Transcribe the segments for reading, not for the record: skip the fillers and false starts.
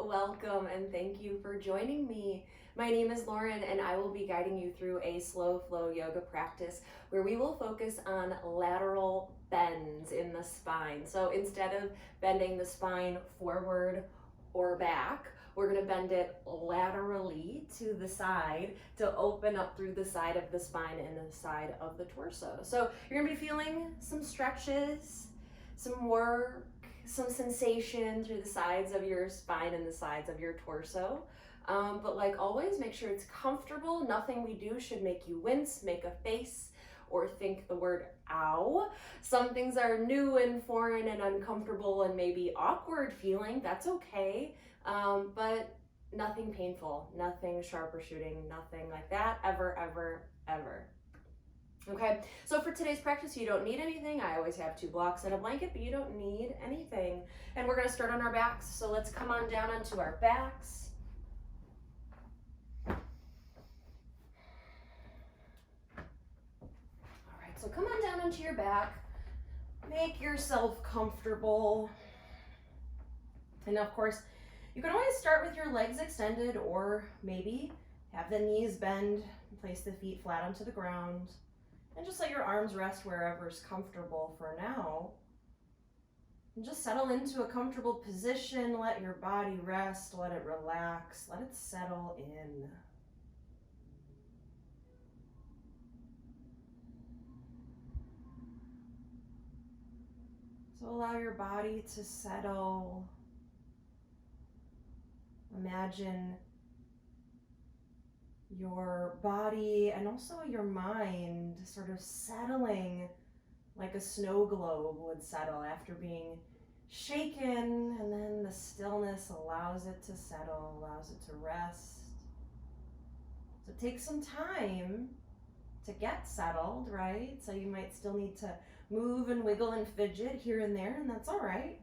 welcome, and thank you for joining me. My name is Lauren, and I will be guiding you through a slow flow yoga practice where we will focus on lateral bends in the spine. So instead of bending the spine forward or back, we're going to bend it laterally to the side to open up through the side of the spine and the side of the torso. So you're going to be feeling some stretches, some work, some sensation through the sides of your spine and the sides of your torso. But like always, make sure it's comfortable. Nothing we do should make you wince, make a face, or think the word ow. Some things are new and foreign and uncomfortable and maybe awkward feeling. That's okay. But nothing painful, nothing sharp or shooting, nothing like that, ever, ever, ever. Okay, so for today's practice, you don't need anything. I always have 2 blocks and a blanket, but you don't need anything. And we're gonna start on our backs. So let's come on down onto our backs. All right, so come on down onto your back. Make yourself comfortable. And of course, you can always start with your legs extended, or maybe have the knees bend and place the feet flat onto the ground. And just let your arms rest wherever's comfortable for now. And just settle into a comfortable position. Let your body rest, let it relax, let it settle in. So allow your body to settle. Imagine your body and also your mind sort of settling like a snow globe would settle after being shaken, and then the stillness allows it to settle, allows it to rest. So take some time to get settled, right? So you might still need to move and wiggle and fidget here and there, and that's all right.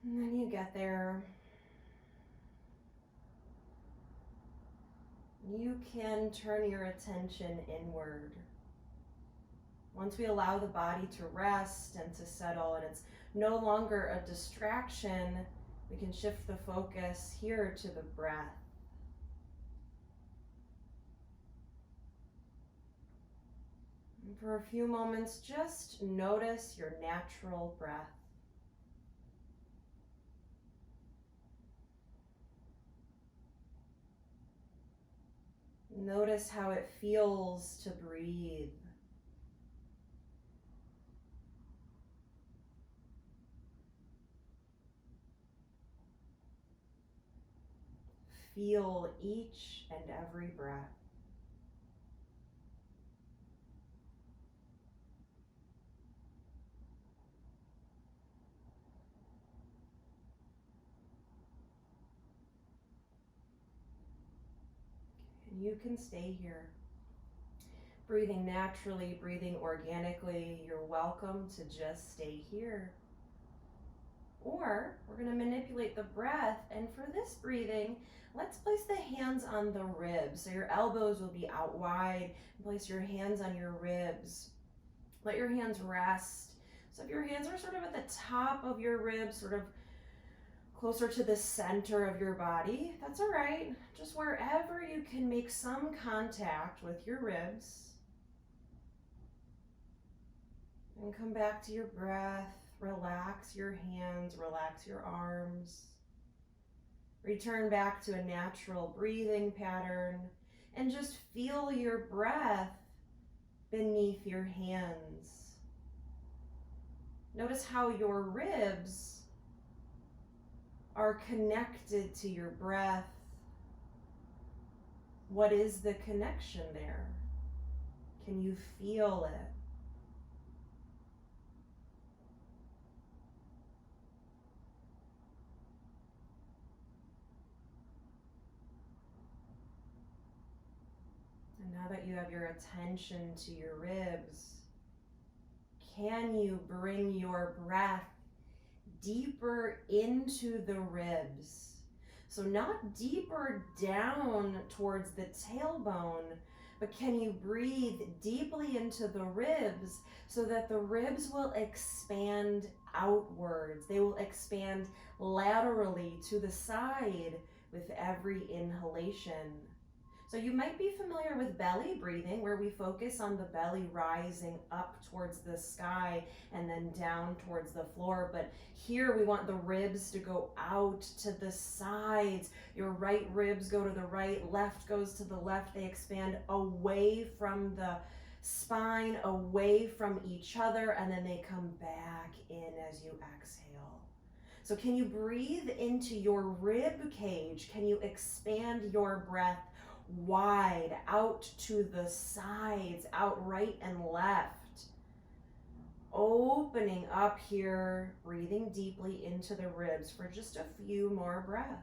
And then you get there. You can turn your attention inward. Once we allow the body to rest and to settle, and it's no longer a distraction, we can shift the focus here to the breath. And for a few moments, just notice your natural breath. Notice how it feels to breathe. Feel each and every breath. You can stay here, breathing naturally, breathing organically. You're welcome to just stay here. Or we're going to manipulate the breath, and for this breathing, let's place the hands on the ribs. So your elbows will be out wide. Place your hands on your ribs. Let your hands rest. So if your hands are sort of at the top of your ribs, sort of closer to the center of your body, that's all right. Just wherever you can make some contact with your ribs. And come back to your breath. Relax your hands, relax your arms. Return back to a natural breathing pattern and just feel your breath beneath your hands. Notice how your ribs are connected to your breath. What is the connection there? Can you feel it? And now that you have your attention to your ribs, can you bring your breath deeper into the ribs? So not deeper down towards the tailbone, but can you breathe deeply into the ribs so that the ribs will expand outwards? They will expand laterally to the side with every inhalation. So you might be familiar with belly breathing, where we focus on the belly rising up towards the sky and then down towards the floor. But here we want the ribs to go out to the sides. Your right ribs go to the right, left goes to the left. They expand away from the spine, away from each other, and then they come back in as you exhale. So can you breathe into your rib cage? Can you expand your breath wide out to the sides, out right and left? Opening up here, breathing deeply into the ribs for just a few more breaths.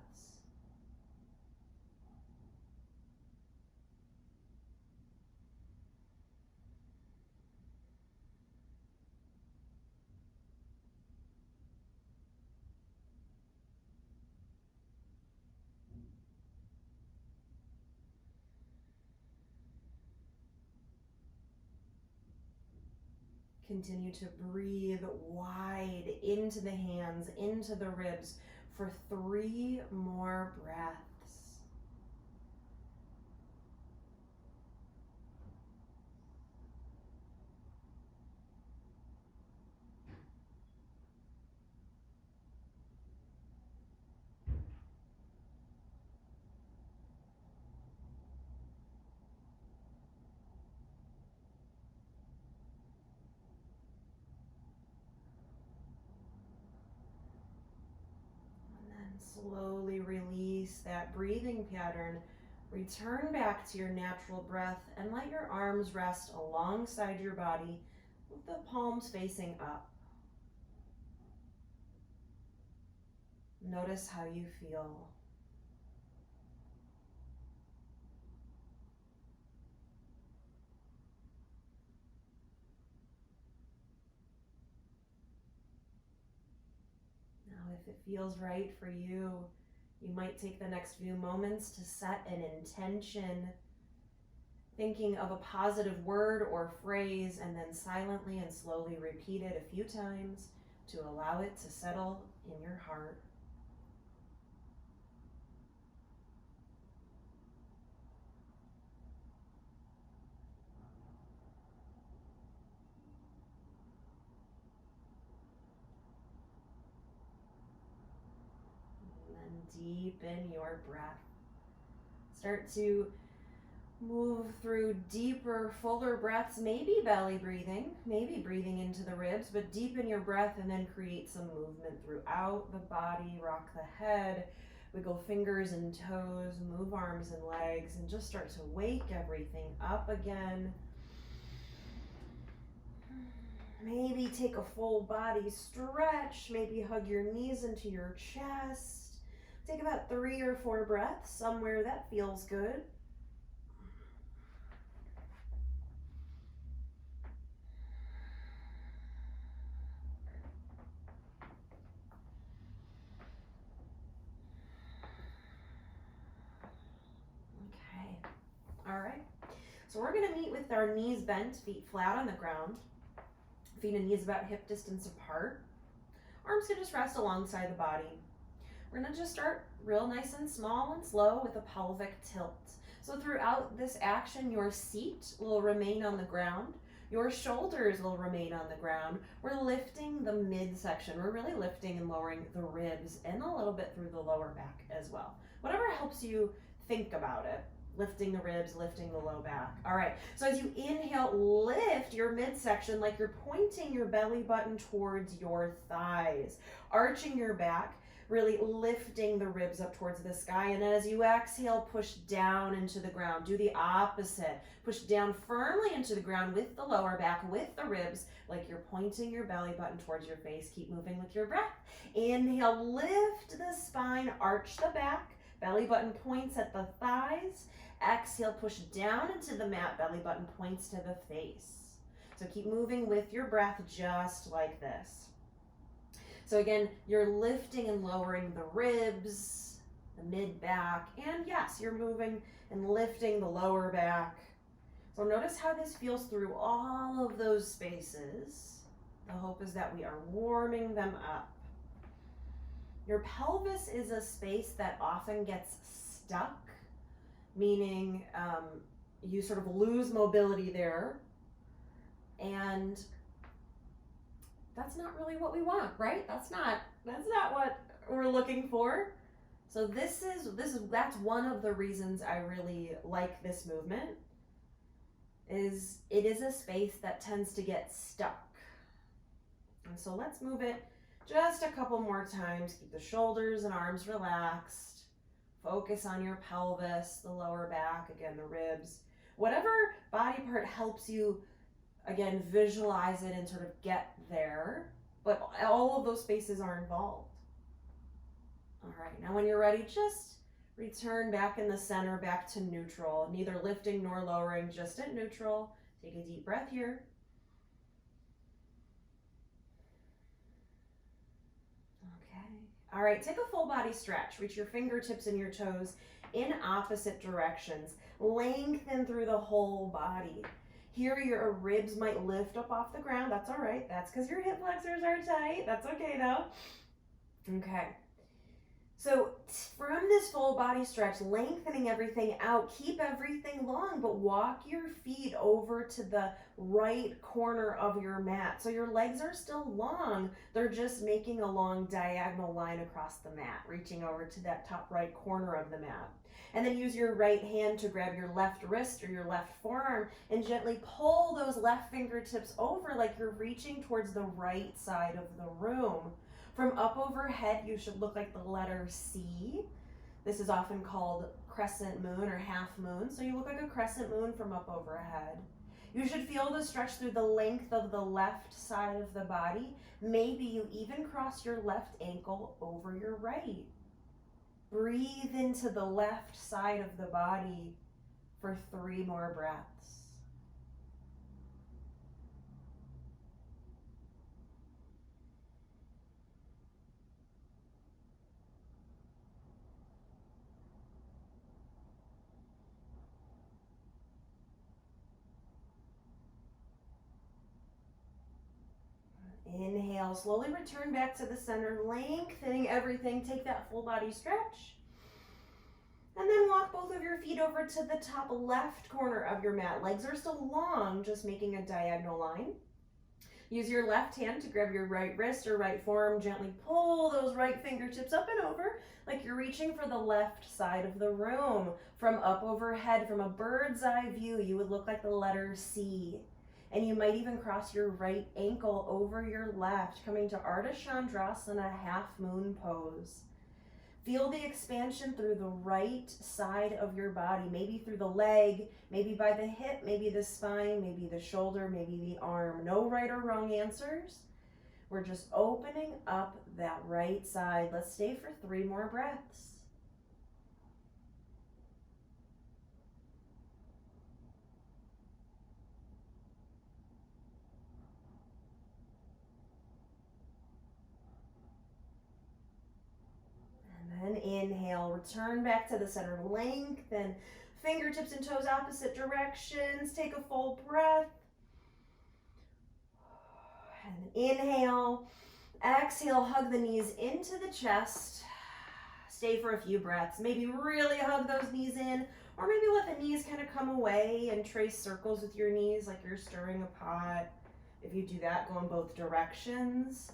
Continue to breathe wide into the hands, into the ribs for 3 more breaths. Slowly release that breathing pattern. Return back to your natural breath and let your arms rest alongside your body with the palms facing up. Notice how you feel. Now, if it feels right for you, you might take the next few moments to set an intention, thinking of a positive word or phrase, and then silently and slowly repeat it a few times to allow it to settle in your heart. And then deepen your breath. Start to move through deeper, fuller breaths, maybe belly breathing, maybe breathing into the ribs, but deepen your breath and then create some movement throughout the body. Rock the head, wiggle fingers and toes, move arms and legs, and just start to wake everything up again. Maybe take a full body stretch, maybe hug your knees into your chest. Take about 3 or 4 breaths somewhere that feels good. All right, so we're gonna meet with our knees bent, feet flat on the ground, feet and knees about hip distance apart. Arms can just rest alongside the body. We're gonna just start real nice and small and slow with a pelvic tilt. So throughout this action, your seat will remain on the ground. Your shoulders will remain on the ground. We're lifting the midsection. We're really lifting and lowering the ribs and a little bit through the lower back as well. Whatever helps you think about it. Lifting the ribs, lifting the low back. All right, so as you inhale, lift your midsection like you're pointing your belly button towards your thighs, arching your back, really lifting the ribs up towards the sky. And as you exhale, push down into the ground. Do the opposite. Push down firmly into the ground with the lower back, with the ribs, like you're pointing your belly button towards your face. Keep moving with your breath. Inhale, lift the spine, arch the back. Belly button points at the thighs. Exhale, push down into the mat. Belly button points to the face. So keep moving with your breath just like this. So again, you're lifting and lowering the ribs, the mid back, and yes, you're moving and lifting the lower back. So notice how this feels through all of those spaces. The hope is that we are warming them up. Your pelvis is a space that often gets stuck, meaning you sort of lose mobility there, and that's not really what we want, right? That's not what we're looking for. So that's one of the reasons I really like this movement. Is it is a space that tends to get stuck. And so let's move it just a couple more times. Keep the shoulders and arms relaxed. Focus on your pelvis, the lower back, again, the ribs. Whatever body part helps you, again, visualize it and sort of get there. But all of those spaces are involved. All right, now when you're ready, just return back in the center, back to neutral. Neither lifting nor lowering, just at neutral. Take a deep breath here. Okay. All right, take a full body stretch. Reach your fingertips and your toes in opposite directions. Lengthen through the whole body. Here your ribs might lift up off the ground. That's all right. That's because your hip flexors are tight. That's okay though. Okay. So from this full body stretch, lengthening everything out, keep everything long, but walk your feet over to the right corner of your mat. So your legs are still long. They're just making a long diagonal line across the mat, reaching over to that top right corner of the mat. And then use your right hand to grab your left wrist or your left forearm and gently pull those left fingertips over like you're reaching towards the right side of the room. From up overhead, you should look like the letter C. This is often called crescent moon or half moon. So you look like a crescent moon from up overhead. You should feel the stretch through the length of the left side of the body. Maybe you even cross your left ankle over your right. Breathe into the left side of the body for 3 more breaths. Inhale, slowly return back to the center, lengthening everything. Take that full body stretch. And then walk both of your feet over to the top left corner of your mat. Legs are still long, just making a diagonal line. Use your left hand to grab your right wrist or right forearm. Gently pull those right fingertips up and over like you're reaching for the left side of the room. From up overhead, from a bird's eye view, you would look like the letter C. And you might even cross your right ankle over your left, coming to Ardha Chandrasana, half moon pose. Feel the expansion through the right side of your body, maybe through the leg, maybe by the hip, maybe the spine, maybe the shoulder, maybe the arm. No right or wrong answers. We're just opening up that right side. Let's stay for 3 more breaths. And inhale, return back to the center, lengthen, fingertips and toes opposite directions. Take a full breath. And inhale, exhale, hug the knees into the chest. Stay for a few breaths. Maybe really hug those knees in, or maybe let the knees kind of come away and trace circles with your knees like you're stirring a pot. If you do that, go in both directions.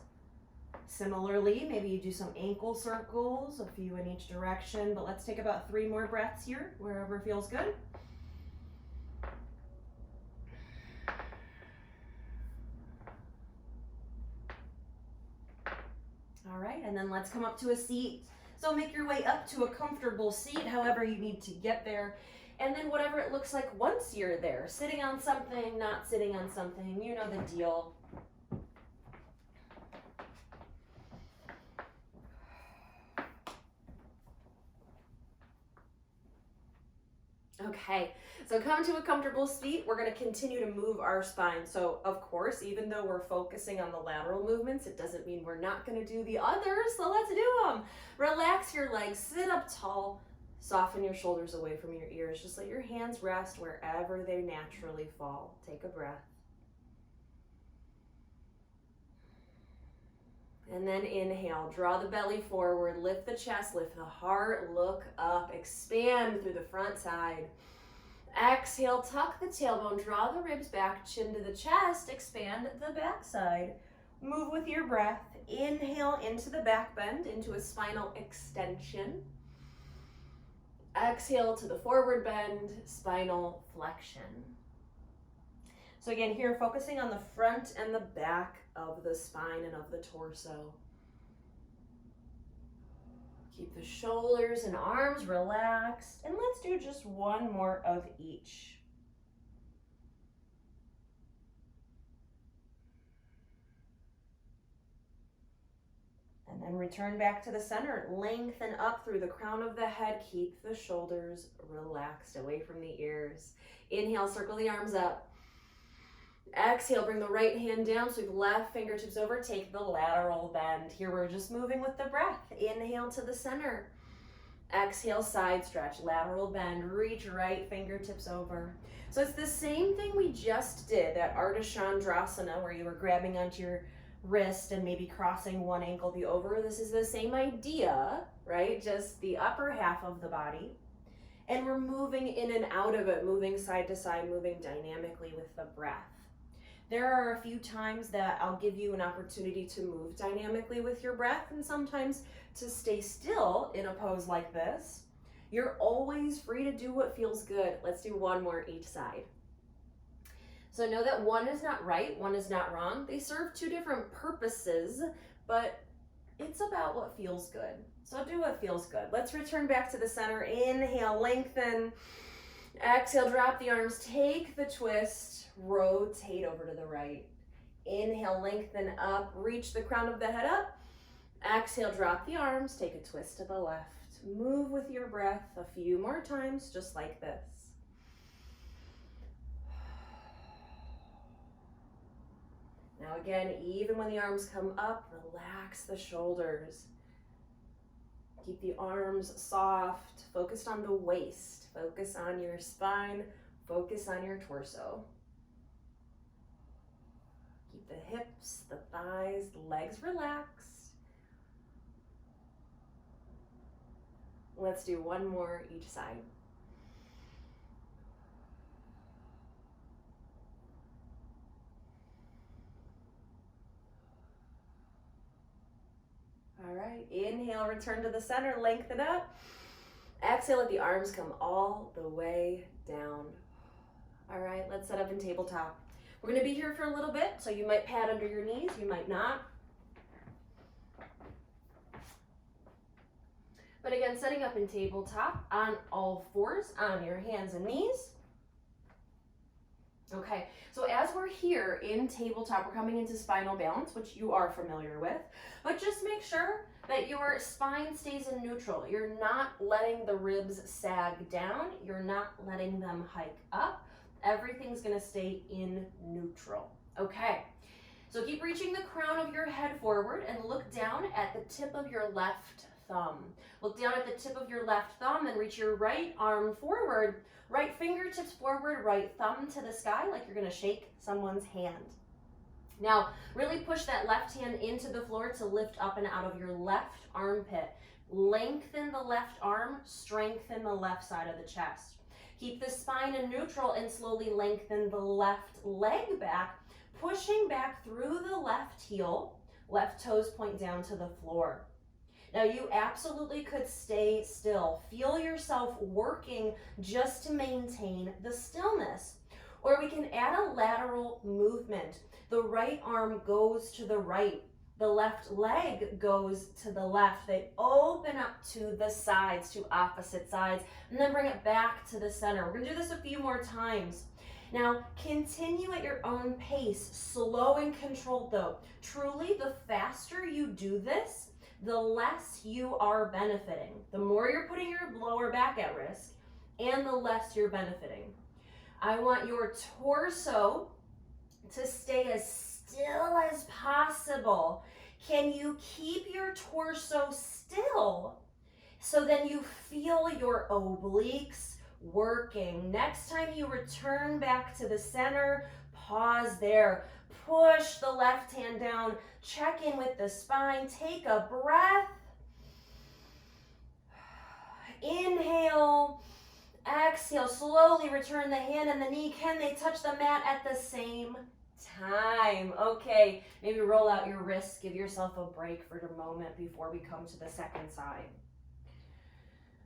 Similarly, maybe you do some ankle circles, a few in each direction, but let's take about 3 more breaths here, wherever feels good. All right, and then let's come up to a seat. So make your way up to a comfortable seat, however you need to get there. And then whatever it looks like once you're there, sitting on something, not sitting on something, you know the deal. Okay, so come to a comfortable seat. We're going to continue to move our spine. So of course, even though we're focusing on the lateral movements, it doesn't mean we're not going to do the others. So let's do them. Relax your legs, sit up tall, Soften your shoulders away from your ears. Just let your hands rest wherever they naturally fall. Take a breath. And then inhale, draw the belly forward, lift the chest, lift the heart, look up, expand through the front side. Exhale, tuck the tailbone, draw the ribs back, chin to the chest, expand the back side. Move with your breath. Inhale into the back bend, into a spinal extension. Exhale to the forward bend, spinal flexion. So again, here focusing on the front and the back of the spine and of the torso. Keep the shoulders and arms relaxed, and let's do just one more of each. And then return back to the center. Lengthen up through the crown of the head. Keep the shoulders relaxed away from the ears. Inhale, circle the arms up. Exhale, bring the right hand down, sweep left fingertips over, take the lateral bend. Here we're just moving with the breath. Inhale to the center. Exhale, side stretch, lateral bend, reach right fingertips over. So it's the same thing we just did, that Ardha Chandrasana, where you were grabbing onto your wrist and maybe crossing one ankle the over. This is the same idea, right? Just the upper half of the body. And we're moving in and out of it, moving side to side, moving dynamically with the breath. There are a few times that I'll give you an opportunity to move dynamically with your breath, and sometimes to stay still in a pose like this. You're always free to do what feels good. Let's do one more each side. So know that one is not right, one is not wrong. They serve two different purposes, but it's about what feels good. So do what feels good. Let's return back to the center. Inhale, lengthen. Exhale, drop the arms, take the twist, rotate over to the right. Inhale, lengthen up, reach the crown of the head up. Exhale, drop the arms, take a twist to the left. Move with your breath a few more times, just like this. Now again, even when the arms come up, relax the shoulders. Keep the arms soft, focused on the waist. Focus on your spine, focus on your torso. Keep the hips, the thighs, the legs relaxed. Let's do one more each side. All right, inhale, return to the center, lengthen up. Exhale, let the arms come all the way down. All right, let's set up in tabletop. We're gonna be here for a little bit, so you might pad under your knees, you might not. But again, setting up in tabletop on all fours, on your hands and knees. Okay, so as we're here in tabletop, we're coming into spinal balance, which you are familiar with, but just make sure that your spine stays in neutral. You're not letting the ribs sag down. You're not letting them hike up. Everything's gonna stay in neutral, okay? So keep reaching the crown of your head forward and look down at the tip of your left thumb. Look down at the tip of your left thumb and reach your right arm forward. Right fingertips forward, right thumb to the sky like you're gonna shake someone's hand. Now, really push that left hand into the floor to lift up and out of your left armpit. Lengthen the left arm, strengthen the left side of the chest. Keep the spine in neutral and slowly lengthen the left leg back, pushing back through the left heel. Left toes point down to the floor. Now you absolutely could stay still. Feel yourself working just to maintain the stillness. Or we can add a lateral movement. The right arm goes to the right. The left leg goes to the left. They open up to the sides, to opposite sides, and then bring it back to the center. We're gonna do this a few more times. Now, continue at your own pace, slow and controlled though. Truly, the faster you do this, the less you are benefiting. The more you're putting your lower back at risk, and the less you're benefiting. I want your torso to stay as still as possible. Can you keep your torso still? So then you feel your obliques working. Next time you return back to the center, pause there. Push the left hand down. Check in with the spine. Take a breath. Inhale. Exhale. Slowly return the hand and the knee. Can they touch the mat at the same time? Okay. Maybe roll out your wrists. Give yourself a break for a moment before we come to the second side.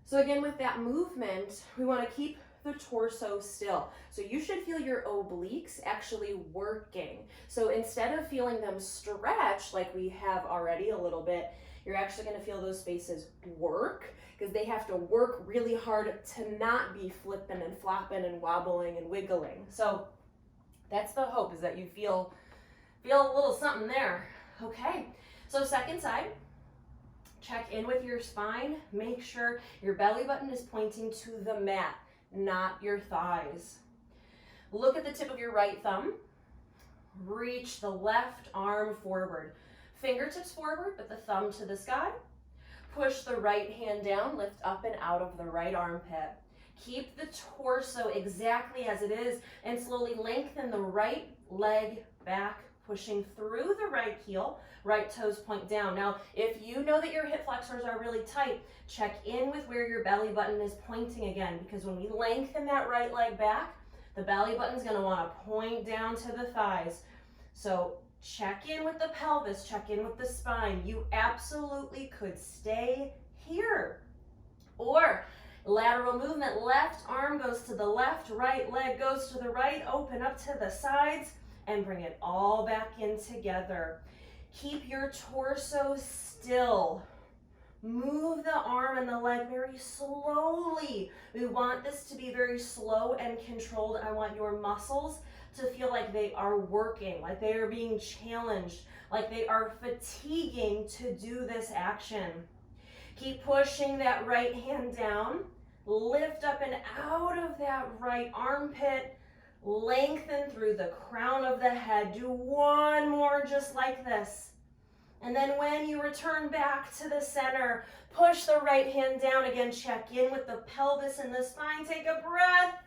So again, with that movement, we want to keep the torso still. So you should feel your obliques actually working. So instead of feeling them stretch like we have already a little bit, you're actually going to feel those spaces work, because they have to work really hard to not be flipping and flopping and wobbling and wiggling. So that's the hope, is that you feel a little something there. Okay, so second side. Check in with your spine. Make sure your belly button is pointing to the mat, not your thighs. Look at the tip of your right thumb. Reach the left arm forward. Fingertips forward, but the thumb to the sky. Push the right hand down, lift up and out of the right armpit. Keep the torso exactly as it is, and slowly lengthen the right leg back, pushing through the right heel. Right toes point down. Now, if you know that your hip flexors are really tight, check in with where your belly button is pointing again, because when we lengthen that right leg back, the belly button's going to want to point down to the thighs. So check in with the pelvis, check in with the spine. You absolutely could stay here. Or lateral movement, left arm goes to the left, right leg goes to the right, open up to the sides, and bring it all back in together. Keep your torso still. Move the arm and the leg very slowly. We want this to be very slow and controlled. I want your muscles to feel like they are working, like they are being challenged, like they are fatiguing to do this action. Keep pushing that right hand down. Lift up and out of that right armpit. Lengthen through the crown of the head. Do one more just like this. And then when you return back to the center, push the right hand down again. Check in with the pelvis and the spine. Take a breath.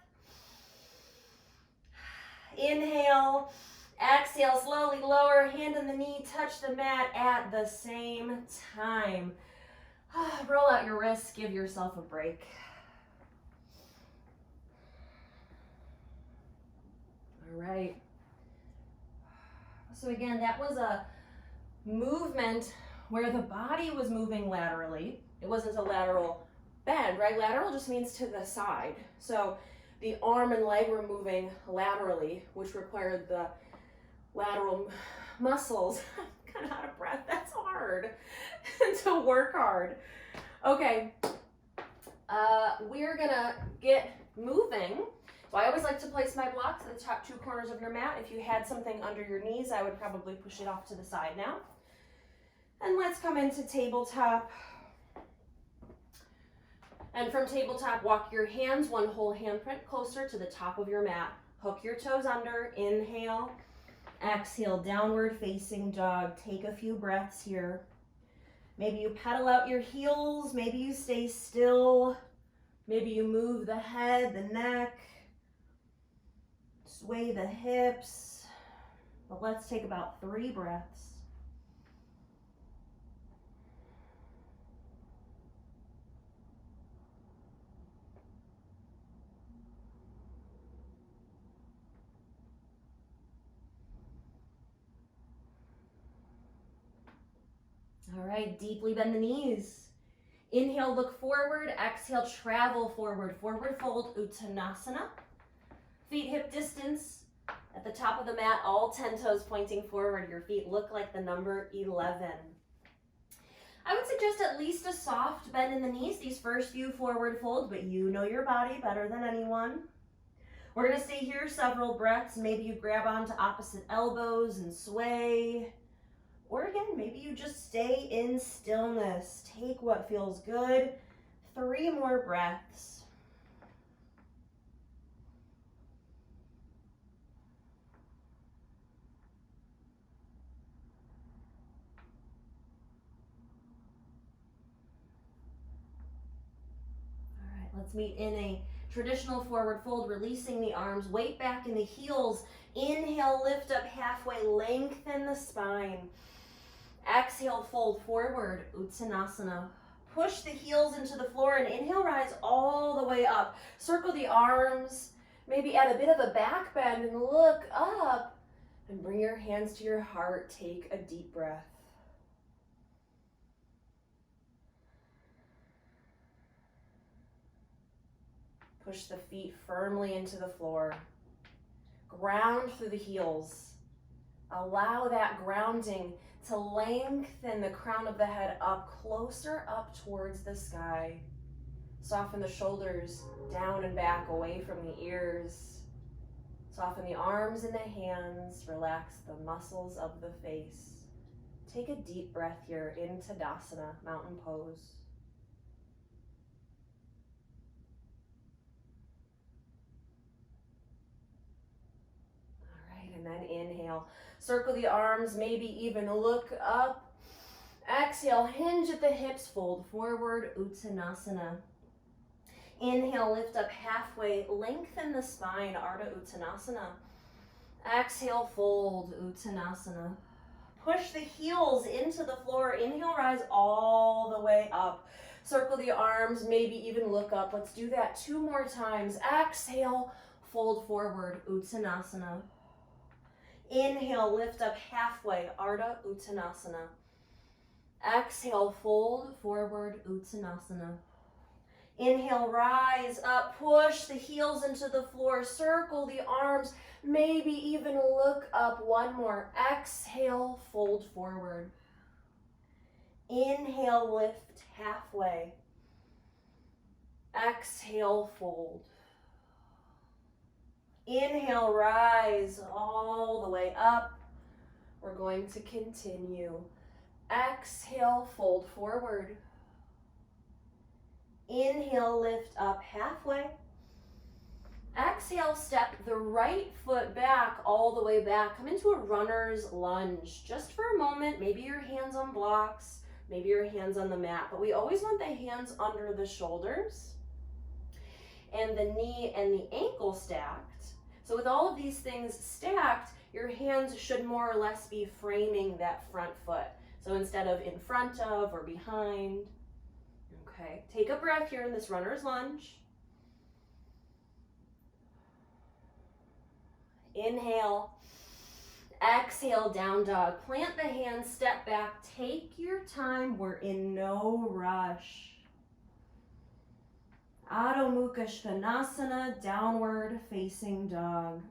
Inhale. Exhale. Slowly lower hand and the knee. Touch the mat at the same time. Roll out your wrists. Give yourself a break. All right. So again, that was a movement where the body was moving laterally. It wasn't a lateral bend, right? Lateral just means to the side. So the arm and leg were moving laterally, which required the lateral muscles. I'm kind of out of breath. That's hard to work hard. Okay. We're gonna get moving. So I always like to place my blocks at the top two corners of your mat. If you had something under your knees, I would probably push it off to the side now. And let's come into tabletop. And from tabletop, walk your hands one whole handprint closer to the top of your mat. Hook your toes under, inhale, exhale, downward facing dog. Take a few breaths here. Maybe you pedal out your heels, maybe you stay still, maybe you move the head, the neck, sway the hips, but let's take about 3 breaths. All right, deeply bend the knees. Inhale, look forward. Exhale, travel forward. Forward fold, Uttanasana. Feet hip distance at the top of the mat, all 10 toes pointing forward. Your feet look like the number 11. I would suggest at least a soft bend in the knees, these first few forward folds, but you know your body better than anyone. We're gonna stay here several breaths. Maybe you grab onto opposite elbows and sway. Or again, maybe you just stay in stillness. Take what feels good. 3 more breaths. Let's meet in a traditional forward fold, releasing the arms, weight back in the heels. Inhale, lift up halfway, lengthen the spine. Exhale, fold forward, Uttanasana. Push the heels into the floor and inhale, rise all the way up. Circle the arms, maybe add a bit of a back bend and look up. And bring your hands to your heart. Take a deep breath. Push the feet firmly into the floor. Ground through the heels. Allow that grounding to lengthen the crown of the head up, closer up towards the sky. Soften the shoulders down and back, away from the ears. Soften the arms and the hands. Relax the muscles of the face. Take a deep breath here in Tadasana, mountain pose. And then inhale, circle the arms, maybe even look up. Exhale, hinge at the hips, fold forward, Uttanasana. Inhale, lift up halfway, lengthen the spine, Ardha Uttanasana. Exhale, fold, Uttanasana. Push the heels into the floor. Inhale, rise all the way up. Circle the arms, maybe even look up. Let's do that 2 more times. Exhale, fold forward, Uttanasana. Inhale, lift up halfway, Ardha Uttanasana. Exhale, fold forward, Uttanasana. Inhale, rise up, push the heels into the floor, circle the arms, maybe even look up. 1 more. Exhale, fold forward. Inhale, lift halfway. Exhale, fold. Inhale, rise all the way up. We're going to continue. Exhale, fold forward. Inhale, lift up halfway. Exhale, step the right foot back, all the way back. Come into a runner's lunge. Just for a moment, maybe your hands on blocks, maybe your hands on the mat, but we always want the hands under the shoulders and the knee and the ankle stacked. So with all of these things stacked, your hands should more or less be framing that front foot. So instead of in front of or behind. Okay, take a breath here in this runner's lunge. Inhale. Exhale, down dog. Plant the hands, step back. Take your time. We're in no rush. Adho Mukha Svanasana, downward facing dog.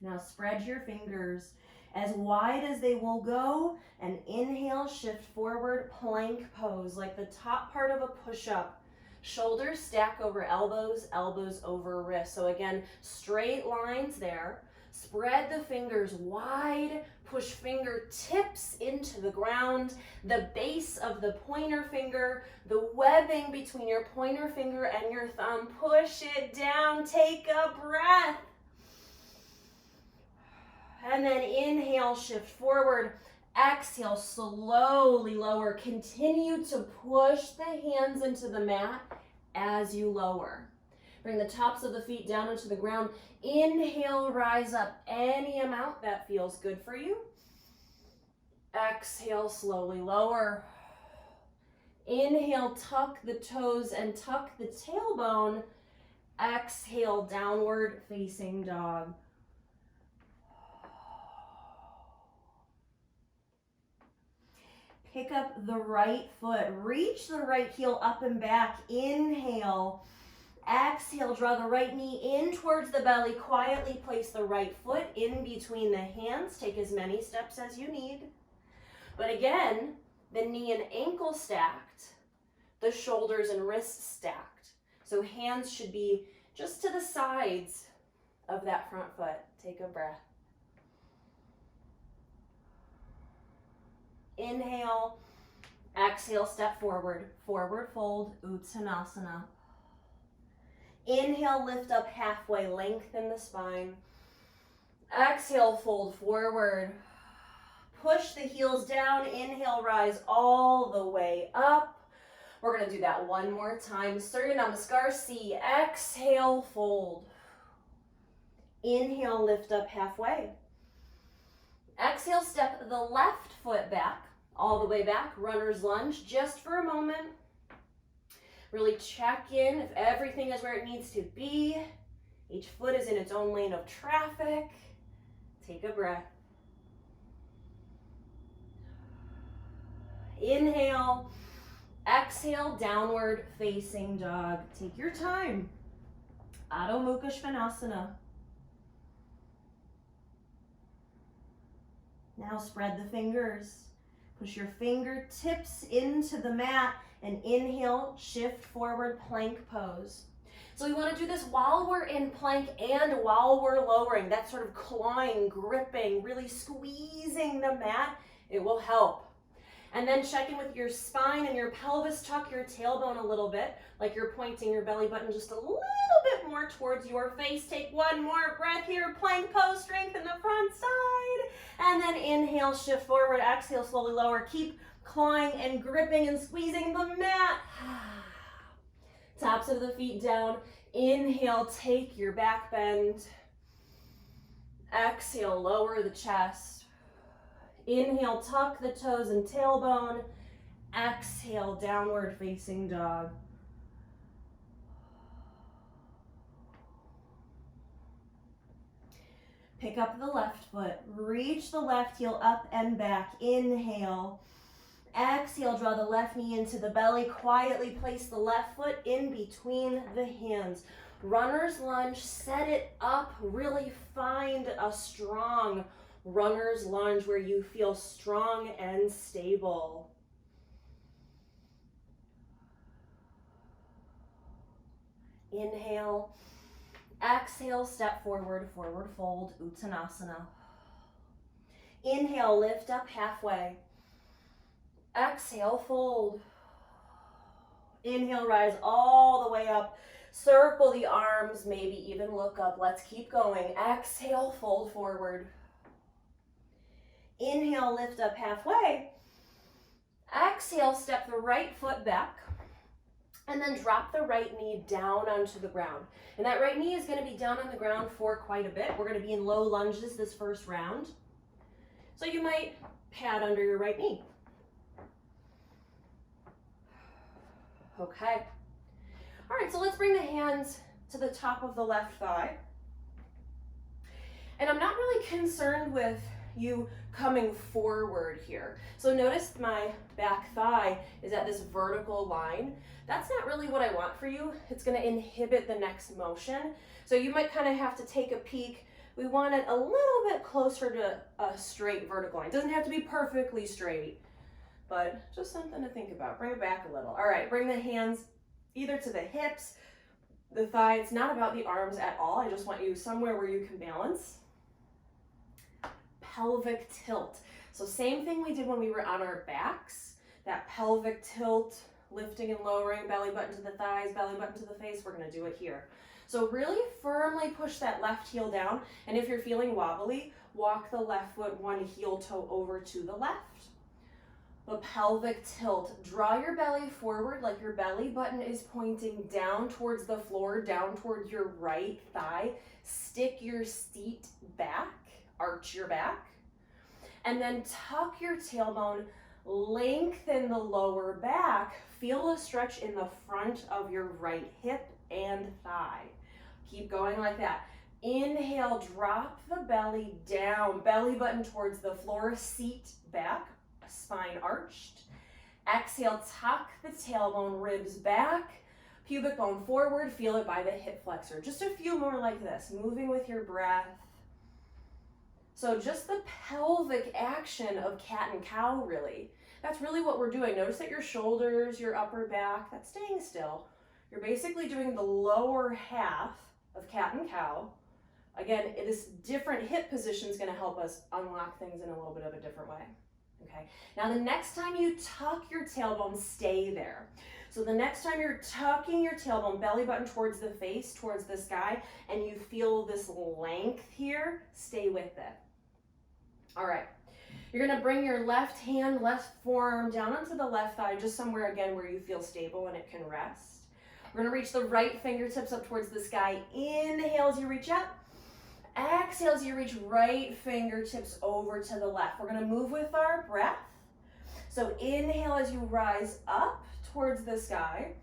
Now spread your fingers as wide as they will go and inhale, shift forward, plank pose, like the top part of a push-up. Shoulders stack over elbows, elbows over wrists. So again, straight lines there. Spread the fingers wide, push fingertips into the ground, the base of the pointer finger, the webbing between your pointer finger and your thumb. Push it down, take a breath. And then inhale, shift forward. Exhale, slowly lower. Continue to push the hands into the mat as you lower. Bring the tops of the feet down into the ground. Inhale, rise up any amount that feels good for you. Exhale, slowly lower. Inhale, tuck the toes and tuck the tailbone. Exhale, downward facing dog. Pick up the right foot. Reach the right heel up and back. Inhale. Exhale, draw the right knee in towards the belly. Quietly place the right foot in between the hands. Take as many steps as you need. But again, the knee and ankle stacked, the shoulders and wrists stacked. So hands should be just to the sides of that front foot. Take a breath. Inhale. Exhale, step forward. Forward fold, Uttanasana. Inhale, lift up halfway, lengthen the spine. Exhale, fold forward. Push the heels down. Inhale, rise all the way up. We're gonna do that one more time. Surya Namaskar C. Exhale, fold. Inhale, lift up halfway. Exhale, step the left foot back, all the way back, runner's lunge, just for a moment. Really check in if everything is where it needs to be. Each foot is in its own lane of traffic. Take a breath. Inhale, exhale, downward facing dog. Take your time. Adho Mukha Svanasana. Now spread the fingers. Push your fingertips into the mat and inhale, shift forward, plank pose. So we want to do this while we're in plank and while we're lowering. That sort of clawing, gripping, really squeezing the mat. It will help. And then check in with your spine and your pelvis. Tuck your tailbone a little bit, like you're pointing your belly button just a little bit more towards your face. Take one more breath here. Plank pose, strengthen the front side. And then inhale, shift forward. Exhale, slowly lower. Keep clawing and gripping and squeezing the mat. Tops of the feet down. Inhale, take your back bend. Exhale, lower the chest. Inhale, tuck the toes and tailbone. Exhale, downward facing dog. Pick up the left foot. Reach the left heel up and back. Inhale. Exhale, draw the left knee into the belly. Quietly place the left foot in between the hands. Runner's lunge, set it up. Really find a strong runner's lunge where you feel strong and stable. Inhale. Exhale, step forward, forward fold, Uttanasana. Inhale, lift up halfway. Exhale, fold. Inhale, rise all the way up. Circle the arms, maybe even look up. Let's keep going. Exhale, fold forward. Inhale, lift up halfway. Exhale, step the right foot back. And then drop the right knee down onto the ground. And that right knee is going to be down on the ground for quite a bit. We're going to be in low lunges this first round. So you might pad under your right knee. Okay. All right, so let's bring the hands to the top of the left thigh. And I'm not really concerned with you coming forward here. So notice my back thigh is at this vertical line. That's not really what I want for you. It's going to inhibit the next motion. So you might kind of have to take a peek. We want it a little bit closer to a straight vertical line. It doesn't have to be perfectly straight, but just something to think about. Bring it back a little. All right, bring the hands either to the hips, the thigh. It's not about the arms at all. I just want you somewhere where you can balance. Pelvic tilt. So same thing we did when we were on our backs. That pelvic tilt, lifting and lowering, belly button to the thighs, belly button to the face. We're going to do it here. So really firmly push that left heel down. And if you're feeling wobbly, walk the left foot one heel toe over to the left. The pelvic tilt. Draw your belly forward like your belly button is pointing down towards the floor, down towards your right thigh. Stick your seat back, arch your back. And then tuck your tailbone, lengthen the lower back. Feel a stretch in the front of your right hip and thigh. Keep going like that. Inhale, drop the belly down, belly button towards the floor, seat back, spine arched. Exhale, tuck the tailbone, ribs back, pubic bone forward, feel it by the hip flexor. Just a few more like this, moving with your breath. So just the pelvic action of cat and cow, really. That's really what we're doing. Notice that your shoulders, your upper back, that's staying still. You're basically doing the lower half of cat and cow. Again, this different hip position is going to help us unlock things in a little bit of a different way. Okay. Now the next time you tuck your tailbone, stay there. So the next time you're tucking your tailbone, belly button towards the face, towards the sky, and you feel this length here, stay with it. All right. You're gonna bring your left hand, left forearm down onto the left thigh, just somewhere again where you feel stable and it can rest. We're gonna reach the right fingertips up towards the sky. Inhale as you reach up. Exhale as you reach right fingertips over to the left. We're gonna move with our breath. So inhale as you rise up towards the sky.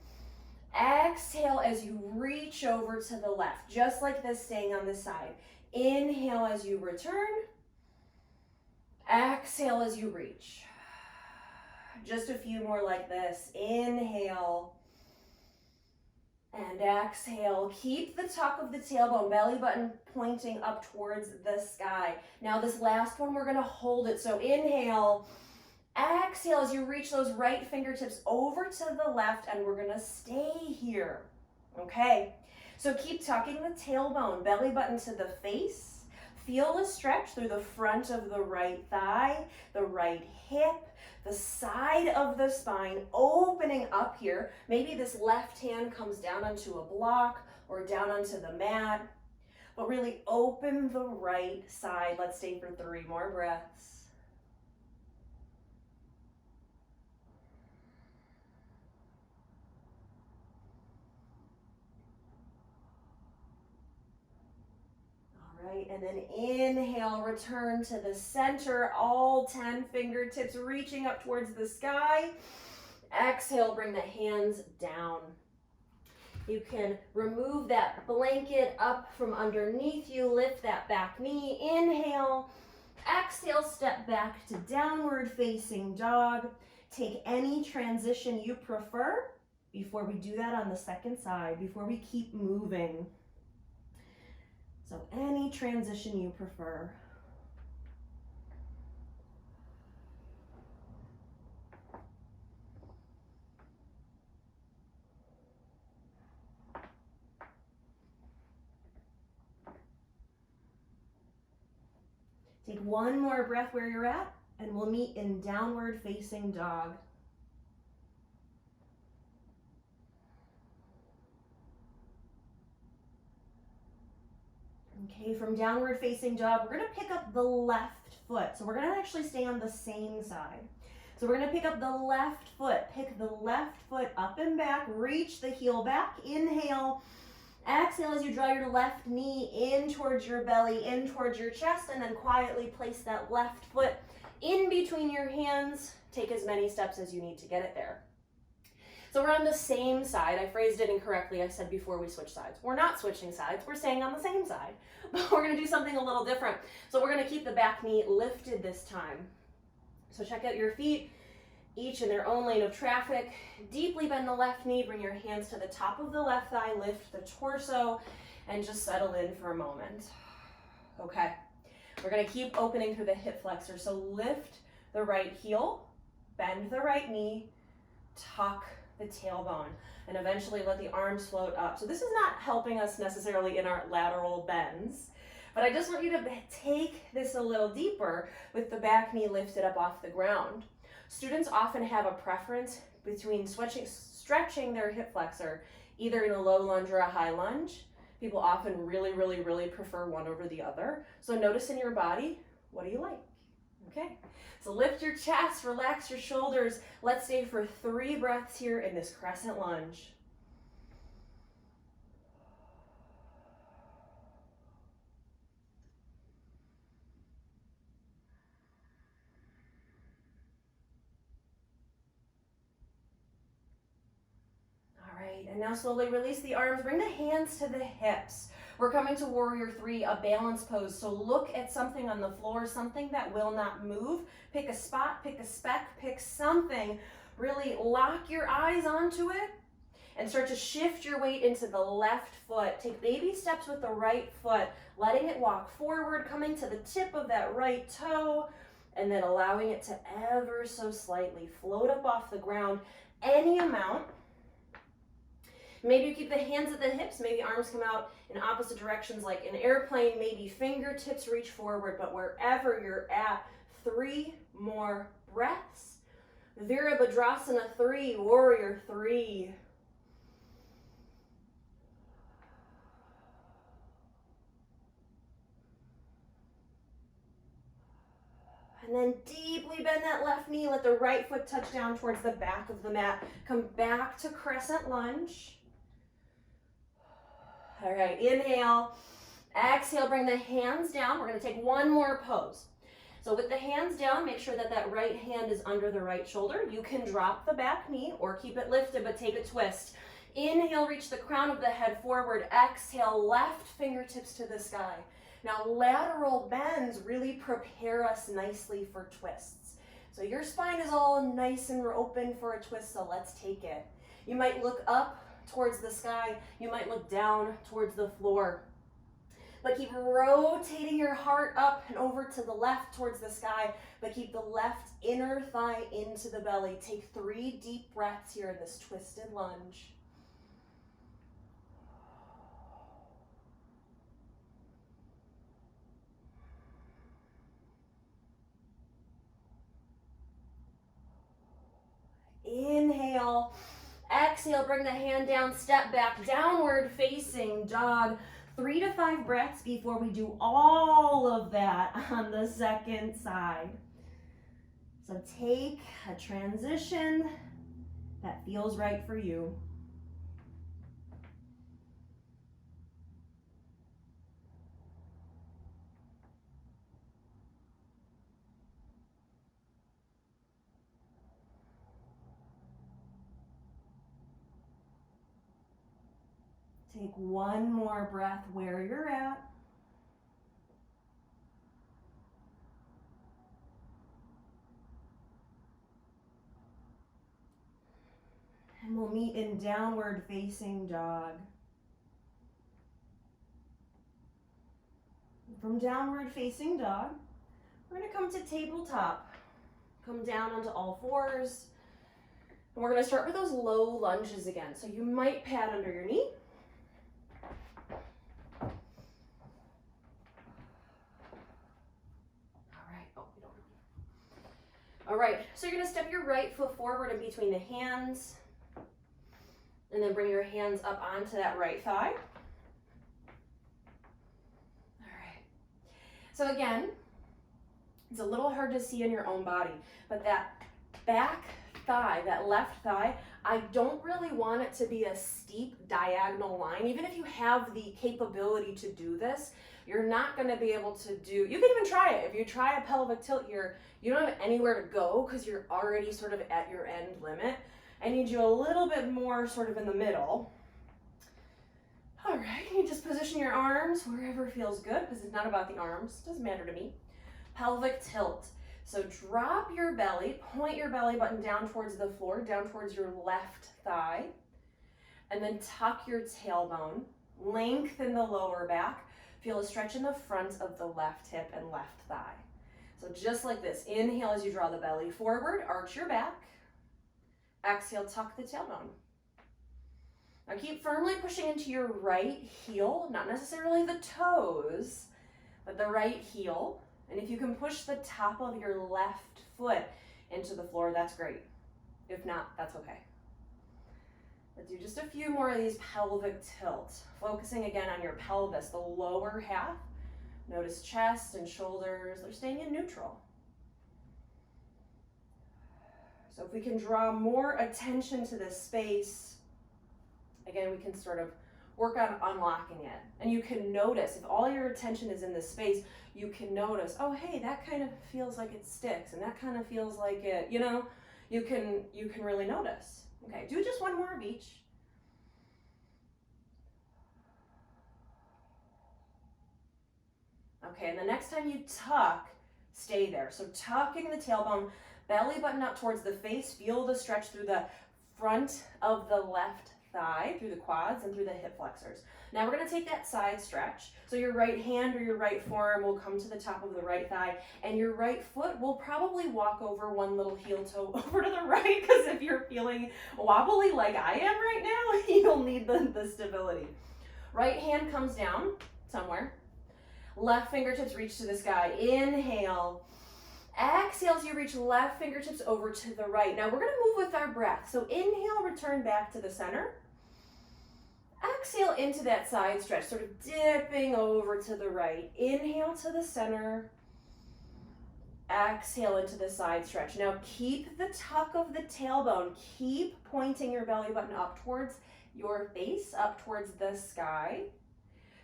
Exhale as you reach over to the left, just like this, staying on this side. Inhale as you return. Exhale as you reach. Just a few more like this. Inhale and exhale. Keep the tuck of the tailbone, belly button pointing up towards the sky. Now this last one, we're gonna hold it. So inhale, exhale as you reach those right fingertips over to the left, and we're gonna stay here. Okay, so keep tucking the tailbone, belly button to the face. Feel a stretch through the front of the right thigh, the right hip, the side of the spine, opening up here. Maybe this left hand comes down onto a block or down onto the mat, but really open the right side. Let's stay for 3 more breaths. Right, and then inhale, return to the center, all 10 fingertips reaching up towards the sky. Exhale, bring the hands down. You can remove that blanket up from underneath you, lift that back knee, inhale. Exhale, step back to downward facing dog. Take any transition you prefer before we do that on the second side, before we keep moving. So any transition you prefer. Take one more breath where you're at, and we'll meet in downward facing dog. Okay, from downward facing dog, we're gonna pick up the left foot. So we're gonna actually stay on the same side. So we're gonna pick up the left foot, pick the left foot up and back, reach the heel back, inhale. Exhale as you draw your left knee in towards your belly, in towards your chest, and then quietly place that left foot in between your hands. Take as many steps as you need to get it there. So we're on the same side. I phrased it incorrectly. I said before we switch sides. We're not switching sides. We're staying on the same side. But we're going to do something a little different. So we're going to keep the back knee lifted this time. So check out your feet, each in their own lane of traffic. Deeply bend the left knee. Bring your hands to the top of the left thigh. Lift the torso and just settle in for a moment. Okay. We're going to keep opening through the hip flexor. So lift the right heel, bend the right knee, tuck the tailbone, and eventually let the arms float up. So this is not helping us necessarily in our lateral bends, but I just want you to take this a little deeper with the back knee lifted up off the ground. Students often have a preference between stretching their hip flexor, either in a low lunge or a high lunge. People often really prefer one over the other. So notice in your body, what do you like? Okay. So lift your chest, relax your shoulders. Let's stay for 3 breaths here in this crescent lunge. All right, and now slowly release the arms. Bring the hands to the hips. We're coming to Warrior 3, a balance pose. So look at something on the floor, something that will not move. Pick a spot, pick a speck, pick something. Really lock your eyes onto it and start to shift your weight into the left foot. Take baby steps with the right foot, letting it walk forward, coming to the tip of that right toe, and then allowing it to ever so slightly float up off the ground, any amount. Maybe you keep the hands at the hips, maybe arms come out in opposite directions like an airplane, maybe fingertips reach forward, but wherever you're at, 3 more breaths. Virabhadrasana 3, Warrior 3. And then deeply bend that left knee. Let the right foot touch down towards the back of the mat. Come back to crescent lunge. All right, inhale. Exhale, bring the hands down. We're going to take one more pose. So with the hands down, make sure that that right hand is under the right shoulder. You can drop the back knee or keep it lifted, but take a twist. Inhale, reach the crown of the head forward. Exhale, left fingertips to the sky. Now, lateral bends really prepare us nicely for twists. So your spine is all nice and open for a twist, so let's take it. You might look up towards the sky. You might look down towards the floor. But keep rotating your heart up and over to the left towards the sky, but keep the left inner thigh into the belly. Take 3 deep breaths here in this twisted lunge. Inhale, exhale, bring the hand down, step back, downward facing dog. 3 to 5 breaths before we do all of that on the second side. So take a transition that feels right for you. Take one more breath where you're at. And we'll meet in downward facing dog. From downward facing dog, we're going to come to tabletop. Come down onto all fours. And we're going to start with those low lunges again. So you might pad under your knee. All right, so you're gonna step your right foot forward in between the hands and then bring your hands up onto that right thigh. All right, so again, it's a little hard to see in your own body, but that back thigh, that left thigh, I don't really want it to be a steep diagonal line. Even if you have the capability to do this, you're not going to be able to do, you can even try it. If you try a pelvic tilt here, you don't have anywhere to go because you're already sort of at your end limit. I need you a little bit more sort of in the middle. All right, you just position your arms wherever feels good because it's not about the arms, doesn't matter to me. Pelvic tilt. So drop your belly, point your belly button down towards the floor, down towards your left thigh, and then tuck your tailbone, lengthen the lower back. Feel a stretch in the front of the left hip and left thigh. So just like this, inhale as you draw the belly forward, arch your back. Exhale, tuck the tailbone. Now keep firmly pushing into your right heel, not necessarily the toes, but the right heel. And if you can push the top of your left foot into the floor, that's great. If not, that's okay. Let's do just a few more of these pelvic tilts, focusing again on your pelvis, the lower half. Notice chest and shoulders, they're staying in neutral. So if we can draw more attention to this space, again, we can sort of work on unlocking it. And you can notice, if all your attention is in this space, you can notice, oh, hey, that kind of feels like it sticks, and that kind of feels like it, you know, you can really notice. Okay, do just one more of each. Okay, and the next time you tuck, stay there. So tucking the tailbone, belly button up towards the face, feel the stretch through the front of the left thigh, through the quads and through the hip flexors. Now we're gonna take that side stretch. So your right hand or your right forearm will come to the top of the right thigh, and your right foot will probably walk over one little heel toe over to the right, because if you're feeling wobbly like I am right now, you'll need the stability. Right hand comes down somewhere. Left fingertips reach to the sky. Inhale. Exhale as you reach left fingertips over to the right. Now we're gonna move with our breath. So inhale, return back to the center. Exhale into that side stretch, sort of dipping over to the right. Inhale to the center. Exhale into the side stretch. Now keep the tuck of the tailbone. Keep pointing your belly button up towards your face, up towards the sky.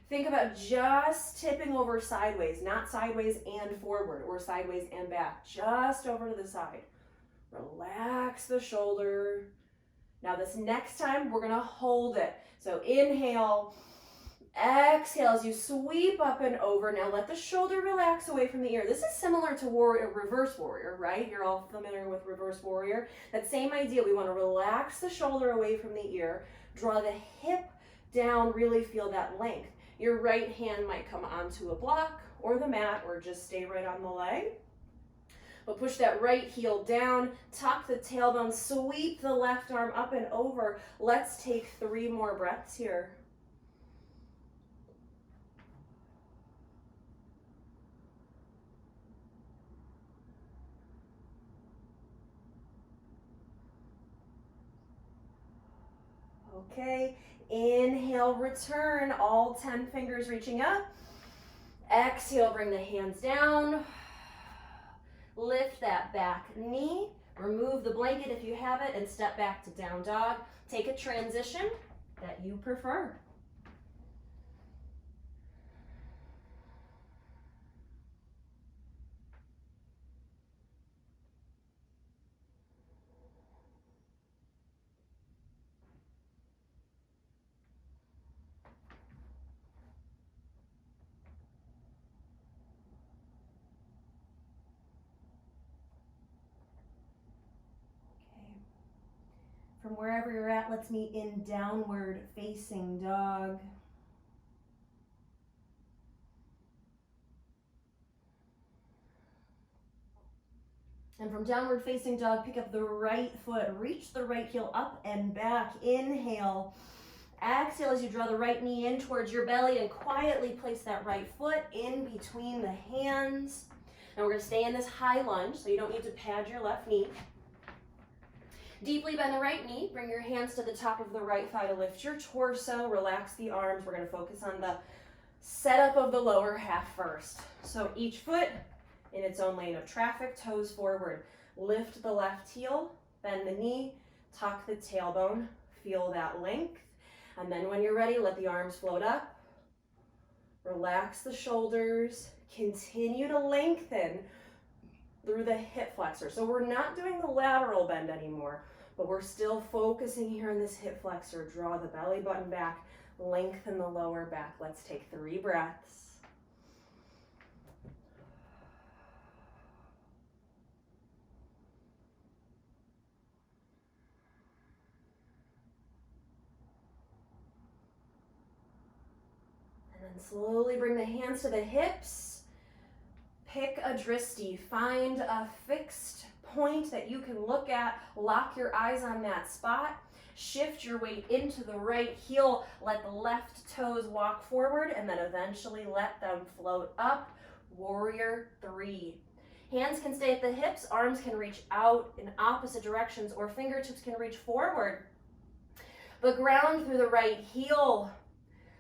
Think about just tipping over sideways, not sideways and forward or sideways and back, just over to the side. Relax the shoulder. Now this next time, we're gonna hold it. So inhale, exhale as you sweep up and over. Now let the shoulder relax away from the ear. This is similar to reverse warrior, right? You're all familiar with reverse warrior. That same idea, we wanna relax the shoulder away from the ear, draw the hip down, really feel that length. Your right hand might come onto a block or the mat or just stay right on the leg. But push that right heel down, tuck the tailbone, sweep the left arm up and over. Let's take 3 more breaths here. Okay, inhale, return, all 10 fingers reaching up. Exhale, bring the hands down. Lift that back knee. Remove the blanket if you have it and step back to down dog. Take a transition that you prefer. From wherever you're at, let's meet in downward facing dog. And from downward facing dog, pick up the right foot, reach the right heel up and back. Inhale. Exhale as you draw the right knee in towards your belly and quietly place that right foot in between the hands. And we're gonna stay in this high lunge, so you don't need to pad your left knee. Deeply bend the right knee, bring your hands to the top of the right thigh to lift your torso, relax the arms. We're gonna focus on the setup of the lower half first. So each foot in its own lane of traffic, toes forward. Lift the left heel, bend the knee, tuck the tailbone, feel that length. And then when you're ready, let the arms float up. Relax the shoulders, continue to lengthen through the hip flexor. So we're not doing the lateral bend anymore, but we're still focusing here on this hip flexor. Draw the belly button back, lengthen the lower back. Let's take 3 breaths. And then slowly bring the hands to the hips. Pick a dristi. Find a fixed point that you can look at. Lock your eyes on that spot. Shift your weight into the right heel. Let the left toes walk forward and then eventually let them float up. Warrior 3. Hands can stay at the hips. Arms can reach out in opposite directions or fingertips can reach forward. But ground through the right heel.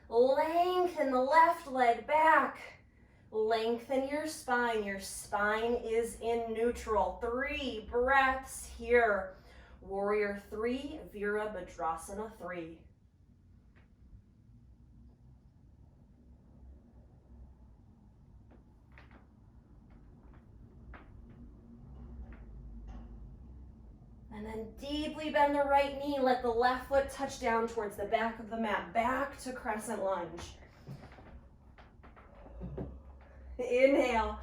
Lengthen the left leg back. Lengthen your spine. Your spine is in neutral. 3 breaths here. Warrior 3, Virabhadrasana 3. And then deeply bend the right knee. Let the left foot touch down towards the back of the mat. Back to crescent lunge. Inhale.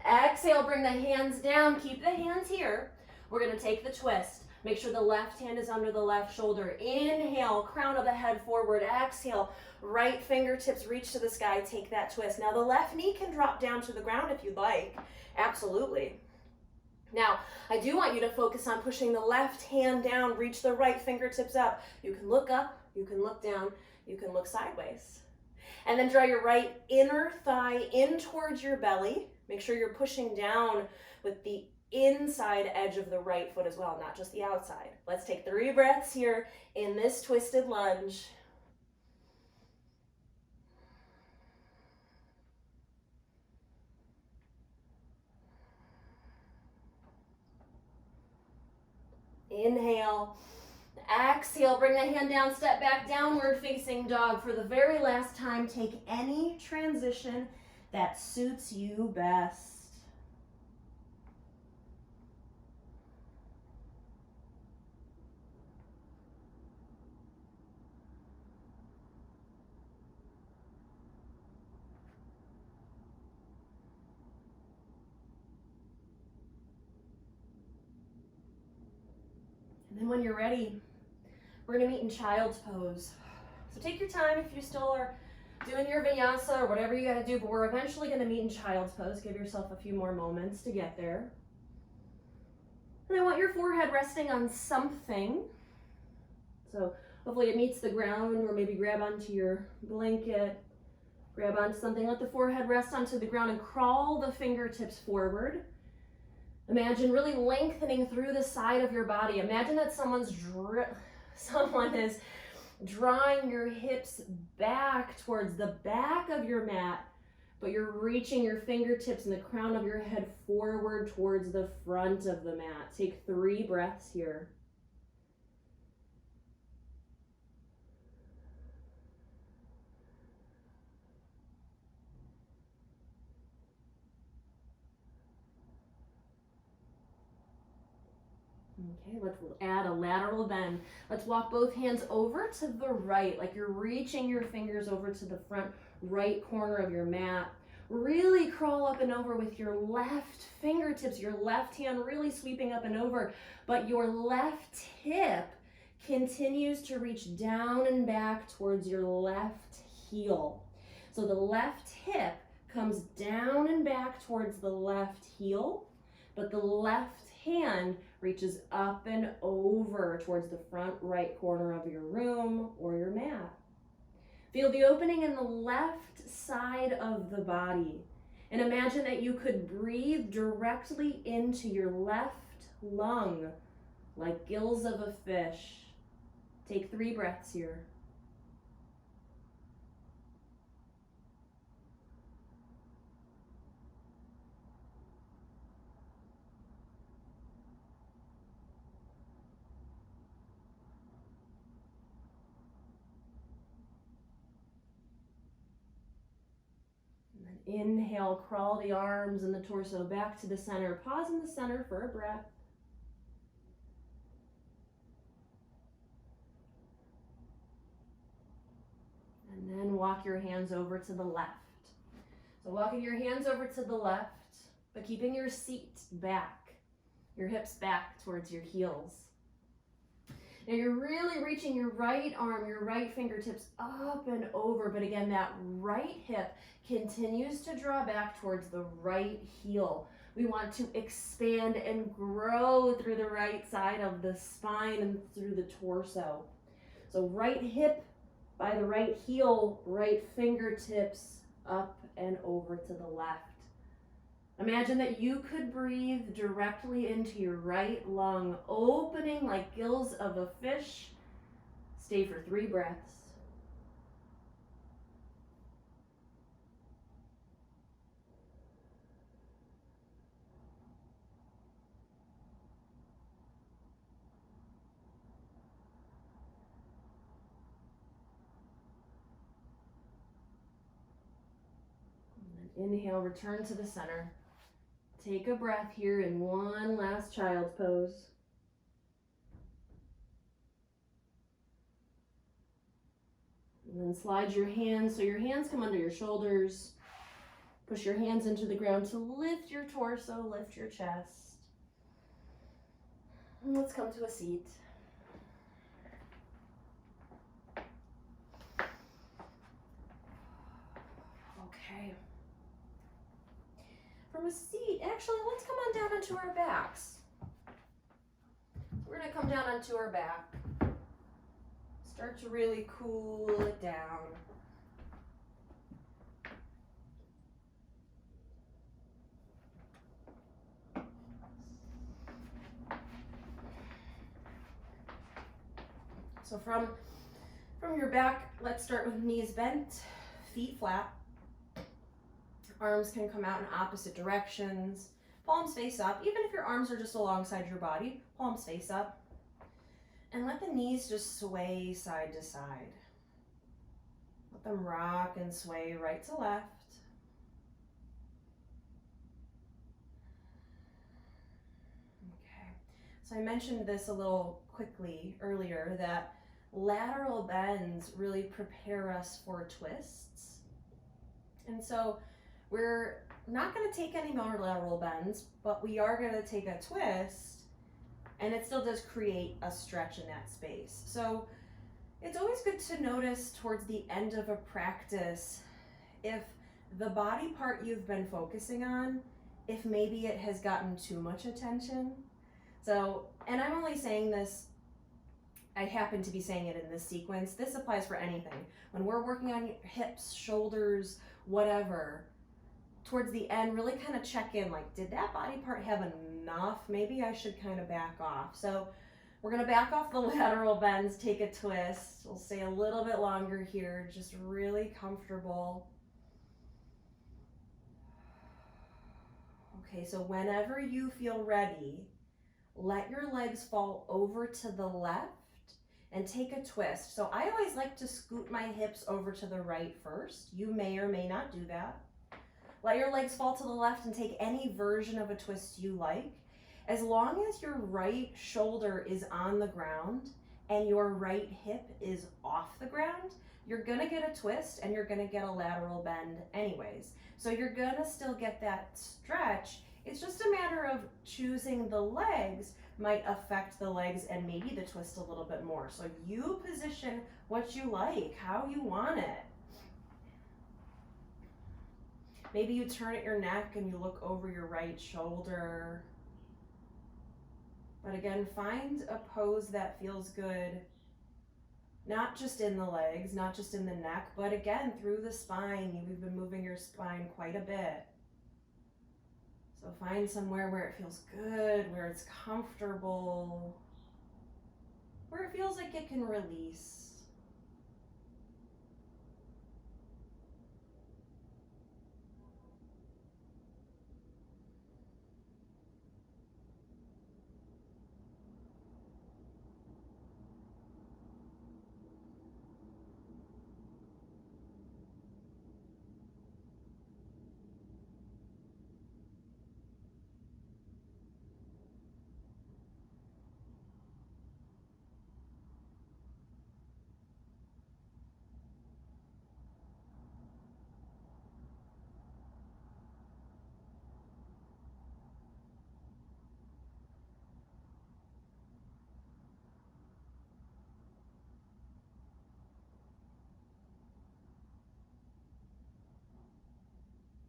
Exhale, bring the hands down. Keep the hands here. We're going to take the twist. Make sure the left hand is under the left shoulder. Inhale, crown of the head forward. Exhale, right fingertips reach to the sky. Take that twist. Now the left knee can drop down to the ground if you'd like. Absolutely. Now, I do want you to focus on pushing the left hand down, reach the right fingertips up. You can look up, you can look down, you can look sideways. And then draw your right inner thigh in towards your belly. Make sure you're pushing down with the inside edge of the right foot as well, not just the outside. Let's take 3 breaths here in this twisted lunge. Inhale. Exhale, bring the hand down, step back, downward facing dog. For the very last time, take any transition that suits you best. And then when you're ready, we're gonna meet in child's pose. So take your time if you still are doing your vinyasa or whatever you gotta do, but we're eventually gonna meet in child's pose. Give yourself a few more moments to get there. And I want your forehead resting on something. So hopefully it meets the ground, or maybe grab onto your blanket, grab onto something, let the forehead rest onto the ground and crawl the fingertips forward. Imagine really lengthening through the side of your body. Imagine that someone is drawing your hips back towards the back of your mat, but you're reaching your fingertips and the crown of your head forward towards the front of the mat. Take 3 breaths here. Okay, let's add a lateral bend. Let's walk both hands over to the right, like you're reaching your fingers over to the front right corner of your mat. Really crawl up and over with your left fingertips, your left hand really sweeping up and over, but your left hip continues to reach down and back towards your left heel. So the left hip comes down and back towards the left heel, but the left hand reaches up and over towards the front right corner of your room or your mat. Feel the opening in the left side of the body. And imagine that you could breathe directly into your left lung like gills of a fish. Take 3 breaths here. Inhale, crawl the arms and the torso back to the center. Pause in the center for a breath. And then walk your hands over to the left. So walking your hands over to the left, but keeping your seat back, your hips back towards your heels. Now you're really reaching your right arm, your right fingertips up and over, but again, that right hip continues to draw back towards the right heel. We want to expand and grow through the right side of the spine and through the torso. So right hip by the right heel, right fingertips up and over to the left. Imagine that you could breathe directly into your right lung, opening like gills of a fish. Stay for 3 breaths. And then inhale, return to the center. Take a breath here in one last child's pose. And then slide your hands, so your hands come under your shoulders. Push your hands into the ground to lift your torso, lift your chest. And let's come to a seat. Okay. From a seat, actually, let's come on down onto our backs. We're gonna come down onto our back. Start to really cool it down. So from your back, let's start with knees bent, feet flat. Arms can come out in opposite directions. Palms face up. Even if your arms are just alongside your body, palms face up. And let the knees just sway side to side. Let them rock and sway right to left. Okay, so I mentioned this a little quickly earlier, that lateral bends really prepare us for twists. And so we're not going to take any more lateral bends, but we are going to take a twist, and it still does create a stretch in that space. So it's always good to notice towards the end of a practice if the body part you've been focusing on, if maybe it has gotten too much attention. So, and I'm only saying this, I happen to be saying it in this sequence. This applies for anything. When we're working on hips, shoulders, whatever, towards the end, really kind of check in, like, did that body part have enough? Maybe I should kind of back off. So we're going to back off the lateral bends, take a twist. We'll stay a little bit longer here, just really comfortable. Okay, so whenever you feel ready, let your legs fall over to the left and take a twist. So I always like to scoot my hips over to the right first. You may or may not do that. Let your legs fall to the left and take any version of a twist you like. As long as your right shoulder is on the ground and your right hip is off the ground, you're gonna get a twist and you're gonna get a lateral bend anyways. So you're gonna still get that stretch. It's just a matter of choosing the legs might affect the legs and maybe the twist a little bit more. So you position what you like, how you want it. Maybe you turn at your neck and you look over your right shoulder. But again, find a pose that feels good, not just in the legs, not just in the neck, but again, through the spine. You've been moving your spine quite a bit. So find somewhere where it feels good, where it's comfortable, where it feels like it can release.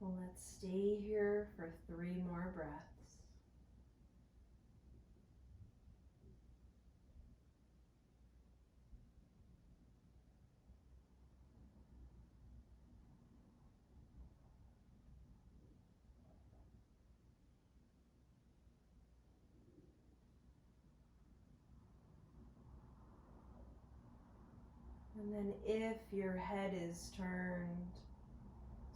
Well, let's stay here for 3 more breaths. And then if your head is turned,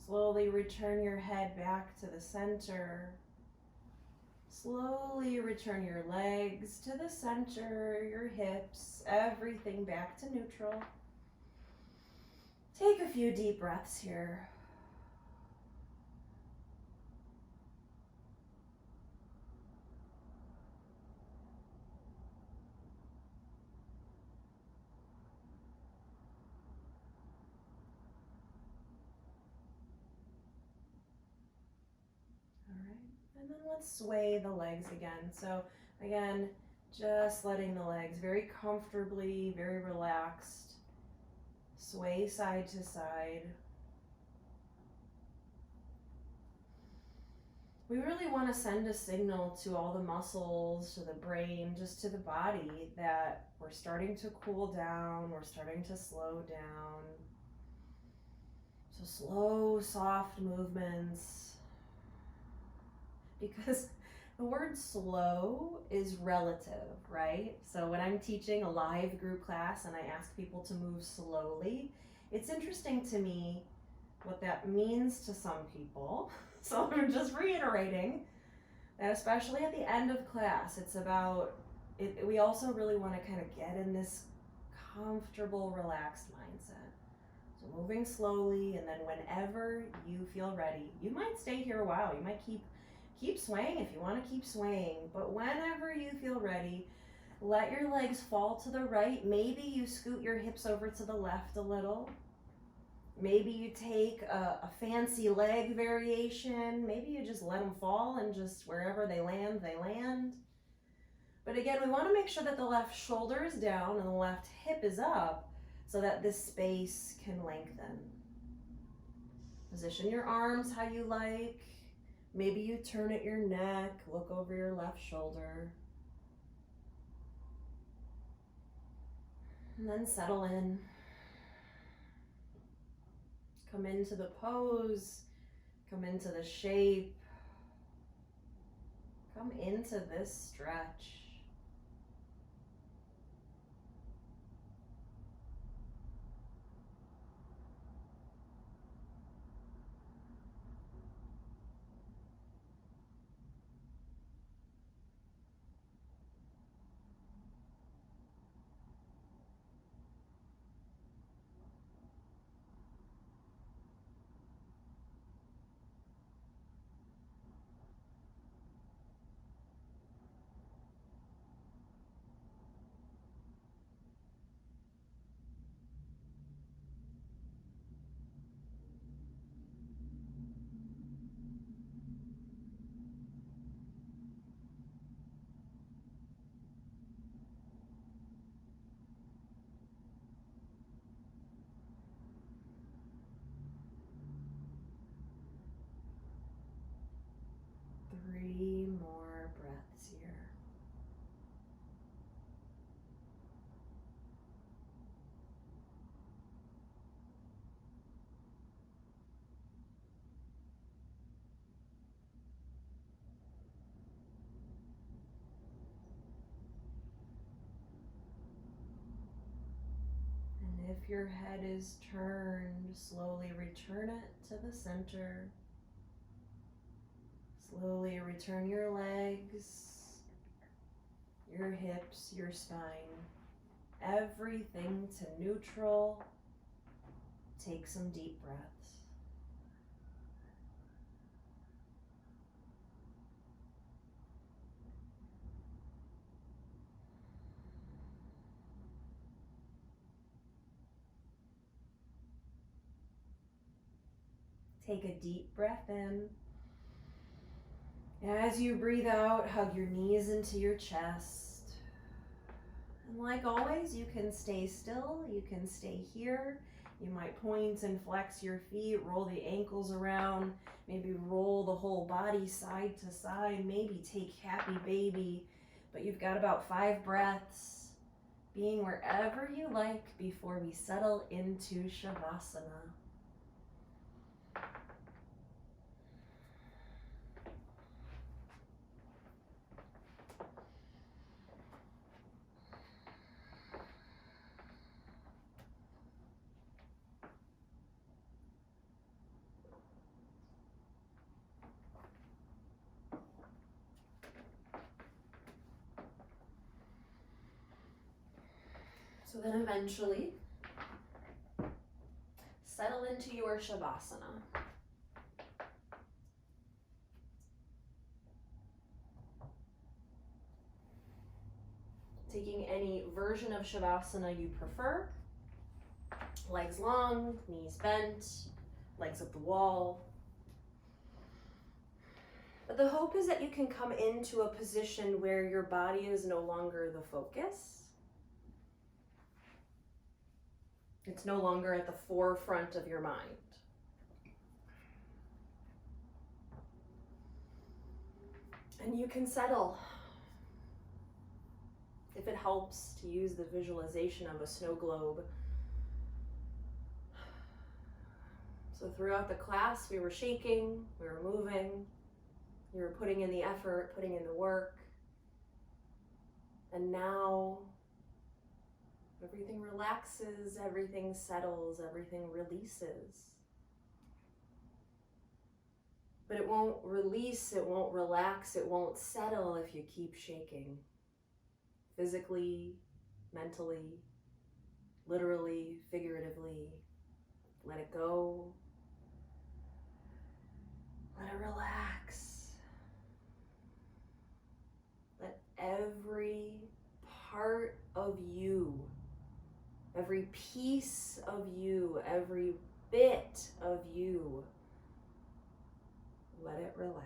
slowly return your head back to the center. Slowly return your legs to the center, your hips, everything back to neutral. Take a few deep breaths here. And then let's sway the legs again. So again, just letting the legs very comfortably, very relaxed, sway side to side. We really want to send a signal to all the muscles, to the brain, just to the body, that we're starting to cool down, we're starting to slow down. So slow, soft movements. Because the word slow is relative, right? So when I'm teaching a live group class and I ask people to move slowly, it's interesting to me what that means to some people. So I'm just reiterating that, especially at the end of class, it's about we also really want to kind of get in this comfortable, relaxed mindset. So moving slowly, and then whenever you feel ready, you might stay here a while. You might keep swaying if you want to keep swaying, but whenever you feel ready, let your legs fall to the right. Maybe you scoot your hips over to the left a little. Maybe you take a fancy leg variation. Maybe you just let them fall and just wherever they land, they land. But again, we want to make sure that the left shoulder is down and the left hip is up so that this space can lengthen. Position your arms how you like. Maybe you turn at your neck, look over your left shoulder. And then settle in. Come into the pose, come into the shape, come into this stretch. Three more breaths here. And if your head is turned, slowly return it to the center. Slowly return your legs, your hips, your spine, everything to neutral. Take some deep breaths. Take a deep breath in. As you breathe out, hug your knees into your chest. And like always, you can stay still, you can stay here. You might point and flex your feet, roll the ankles around, maybe roll the whole body side to side, maybe take happy baby. But you've got about 5 breaths, being wherever you like before we settle into Shavasana. So then eventually, settle into your Shavasana. Taking any version of Shavasana you prefer. Legs long, knees bent, legs up the wall. But the hope is that you can come into a position where your body is no longer the focus. It's no longer at the forefront of your mind. And you can settle. If it helps to use the visualization of a snow globe. So throughout the class, we were shaking, we were moving, you were putting in the effort, putting in the work. And now, everything relaxes, everything settles, everything releases. But it won't release, it won't relax, it won't settle if you keep shaking. physically, mentally, literally, figuratively. Let it go. Let it relax. Let every part of you, every piece of you, every bit of you, let it relax.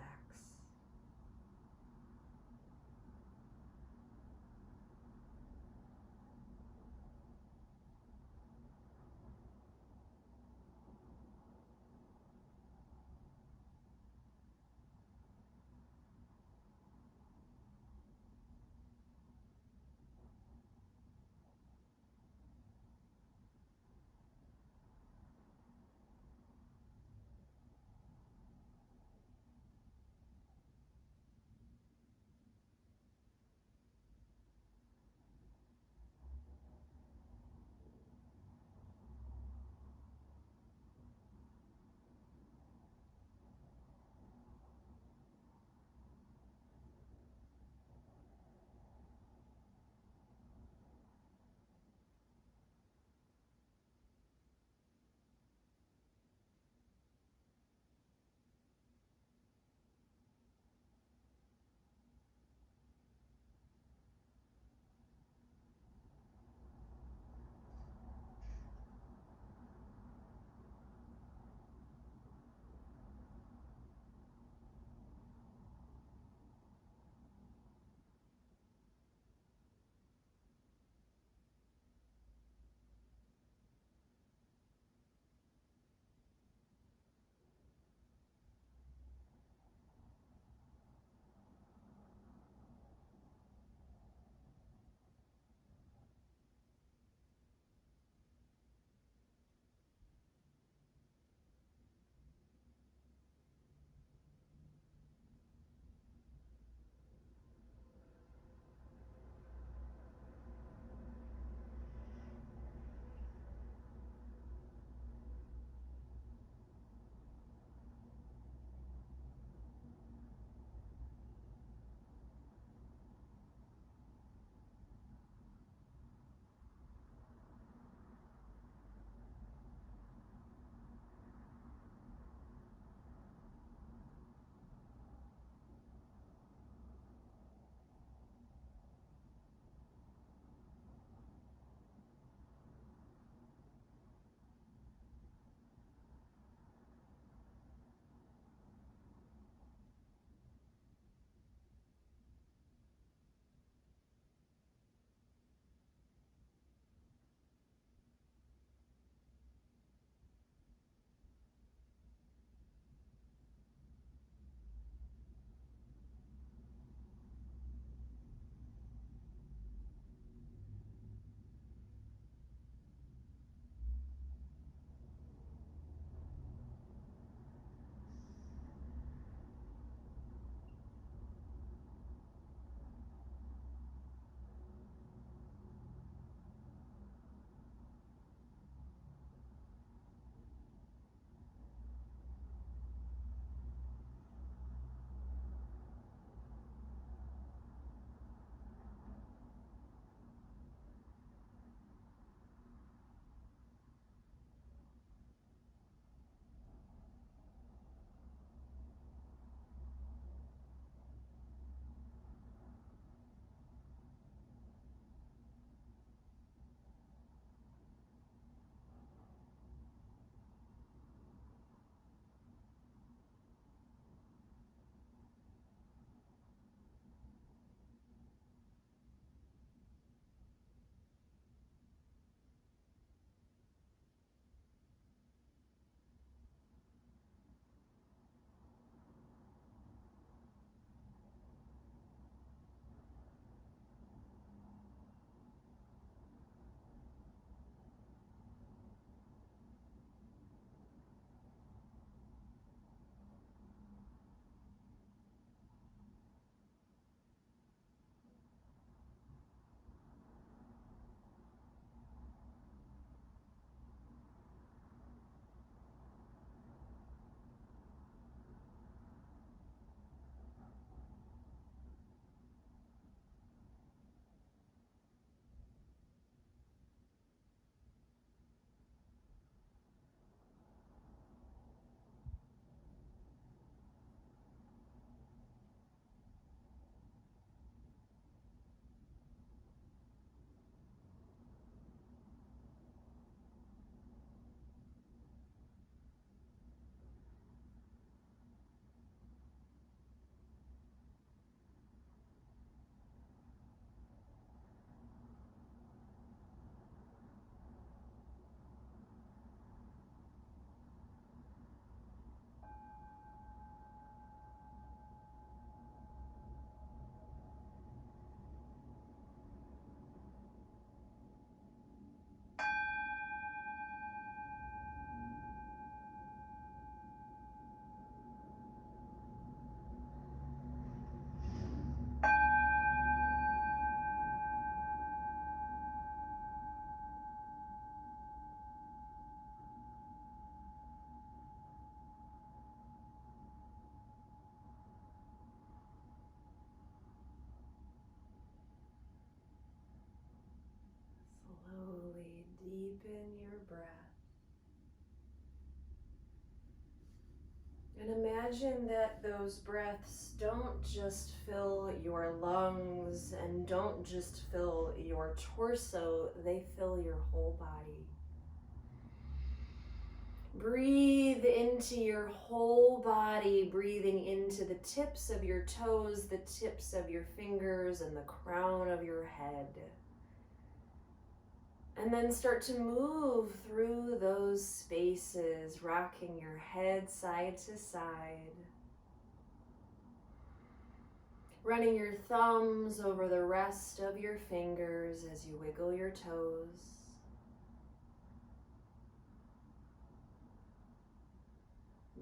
breath. And imagine that those breaths don't just fill your lungs and don't just fill your torso, they fill your whole body. Breathe into your whole body, breathing into the tips of your toes, the tips of your fingers, and the crown of your head. And then start to move through those spaces, rocking your head side to side. Running your thumbs over the rest of your fingers as you wiggle your toes.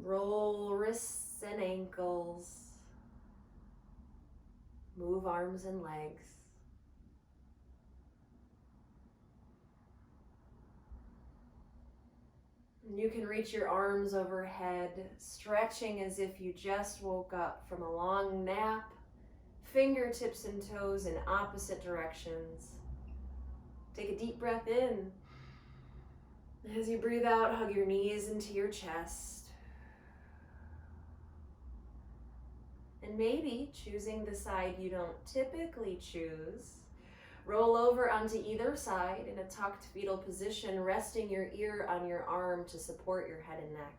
Roll wrists and ankles. Move arms and legs. You can reach your arms overhead, stretching as if you just woke up from a long nap, fingertips and toes in opposite directions. Take a deep breath in. As you breathe out, hug your knees into your chest. And maybe choosing the side you don't typically choose, roll over onto either side in a tucked fetal position, resting your ear on your arm to support your head and neck.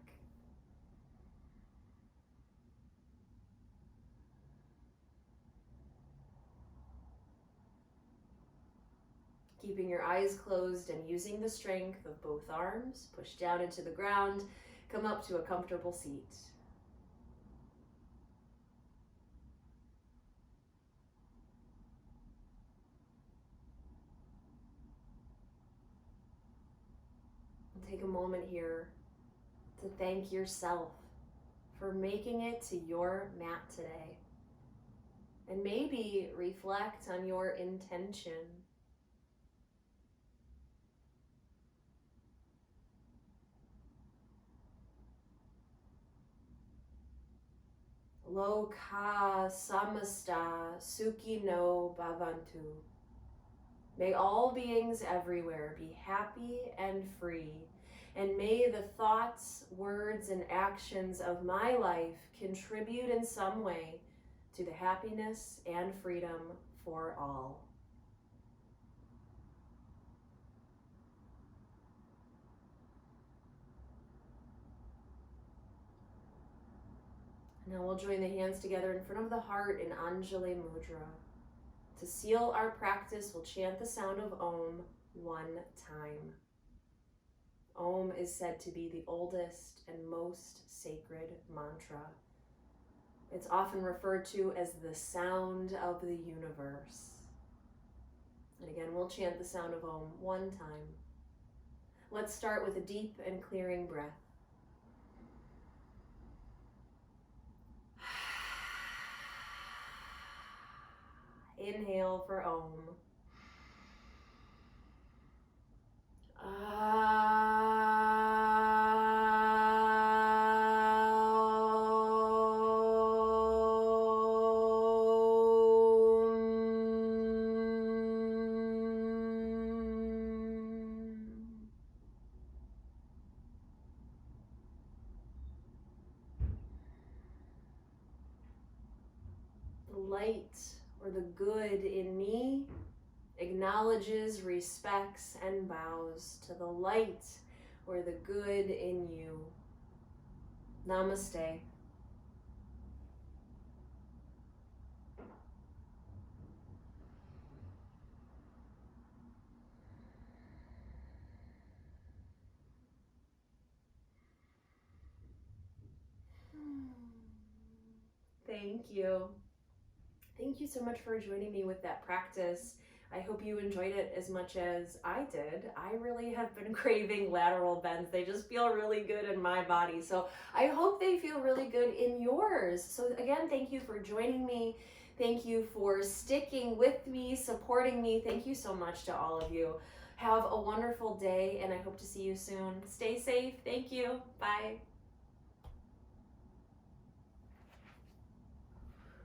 Keeping your eyes closed and using the strength of both arms, push down into the ground, come up to a comfortable seat. Take a moment here to thank yourself for making it to your mat today. And maybe reflect on your intention. Loka samasta sukhi no bhavantu. May all beings everywhere be happy and free, and may the thoughts, words, and actions of my life contribute in some way to the happiness and freedom for all. Now we'll join the hands together in front of the heart in Anjali Mudra. To seal our practice, we'll chant the sound of Om one time. Om is said to be the oldest and most sacred mantra. It's often referred to as the sound of the universe. And again, we'll chant the sound of Om one time. Let's start with a deep and clearing breath. Inhale for Om. The light or the good in me acknowledges, respects, and bows to the light or the good in you. Namaste. Thank you. Thank you so much for joining me with that practice. I hope you enjoyed it as much as I did. I really have been craving lateral bends. They just feel really good in my body. So I hope they feel really good in yours. So again, thank you for joining me. Thank you for sticking with me, supporting me. Thank you so much to all of you. Have a wonderful day, and I hope to see you soon. Stay safe. Thank you. Bye.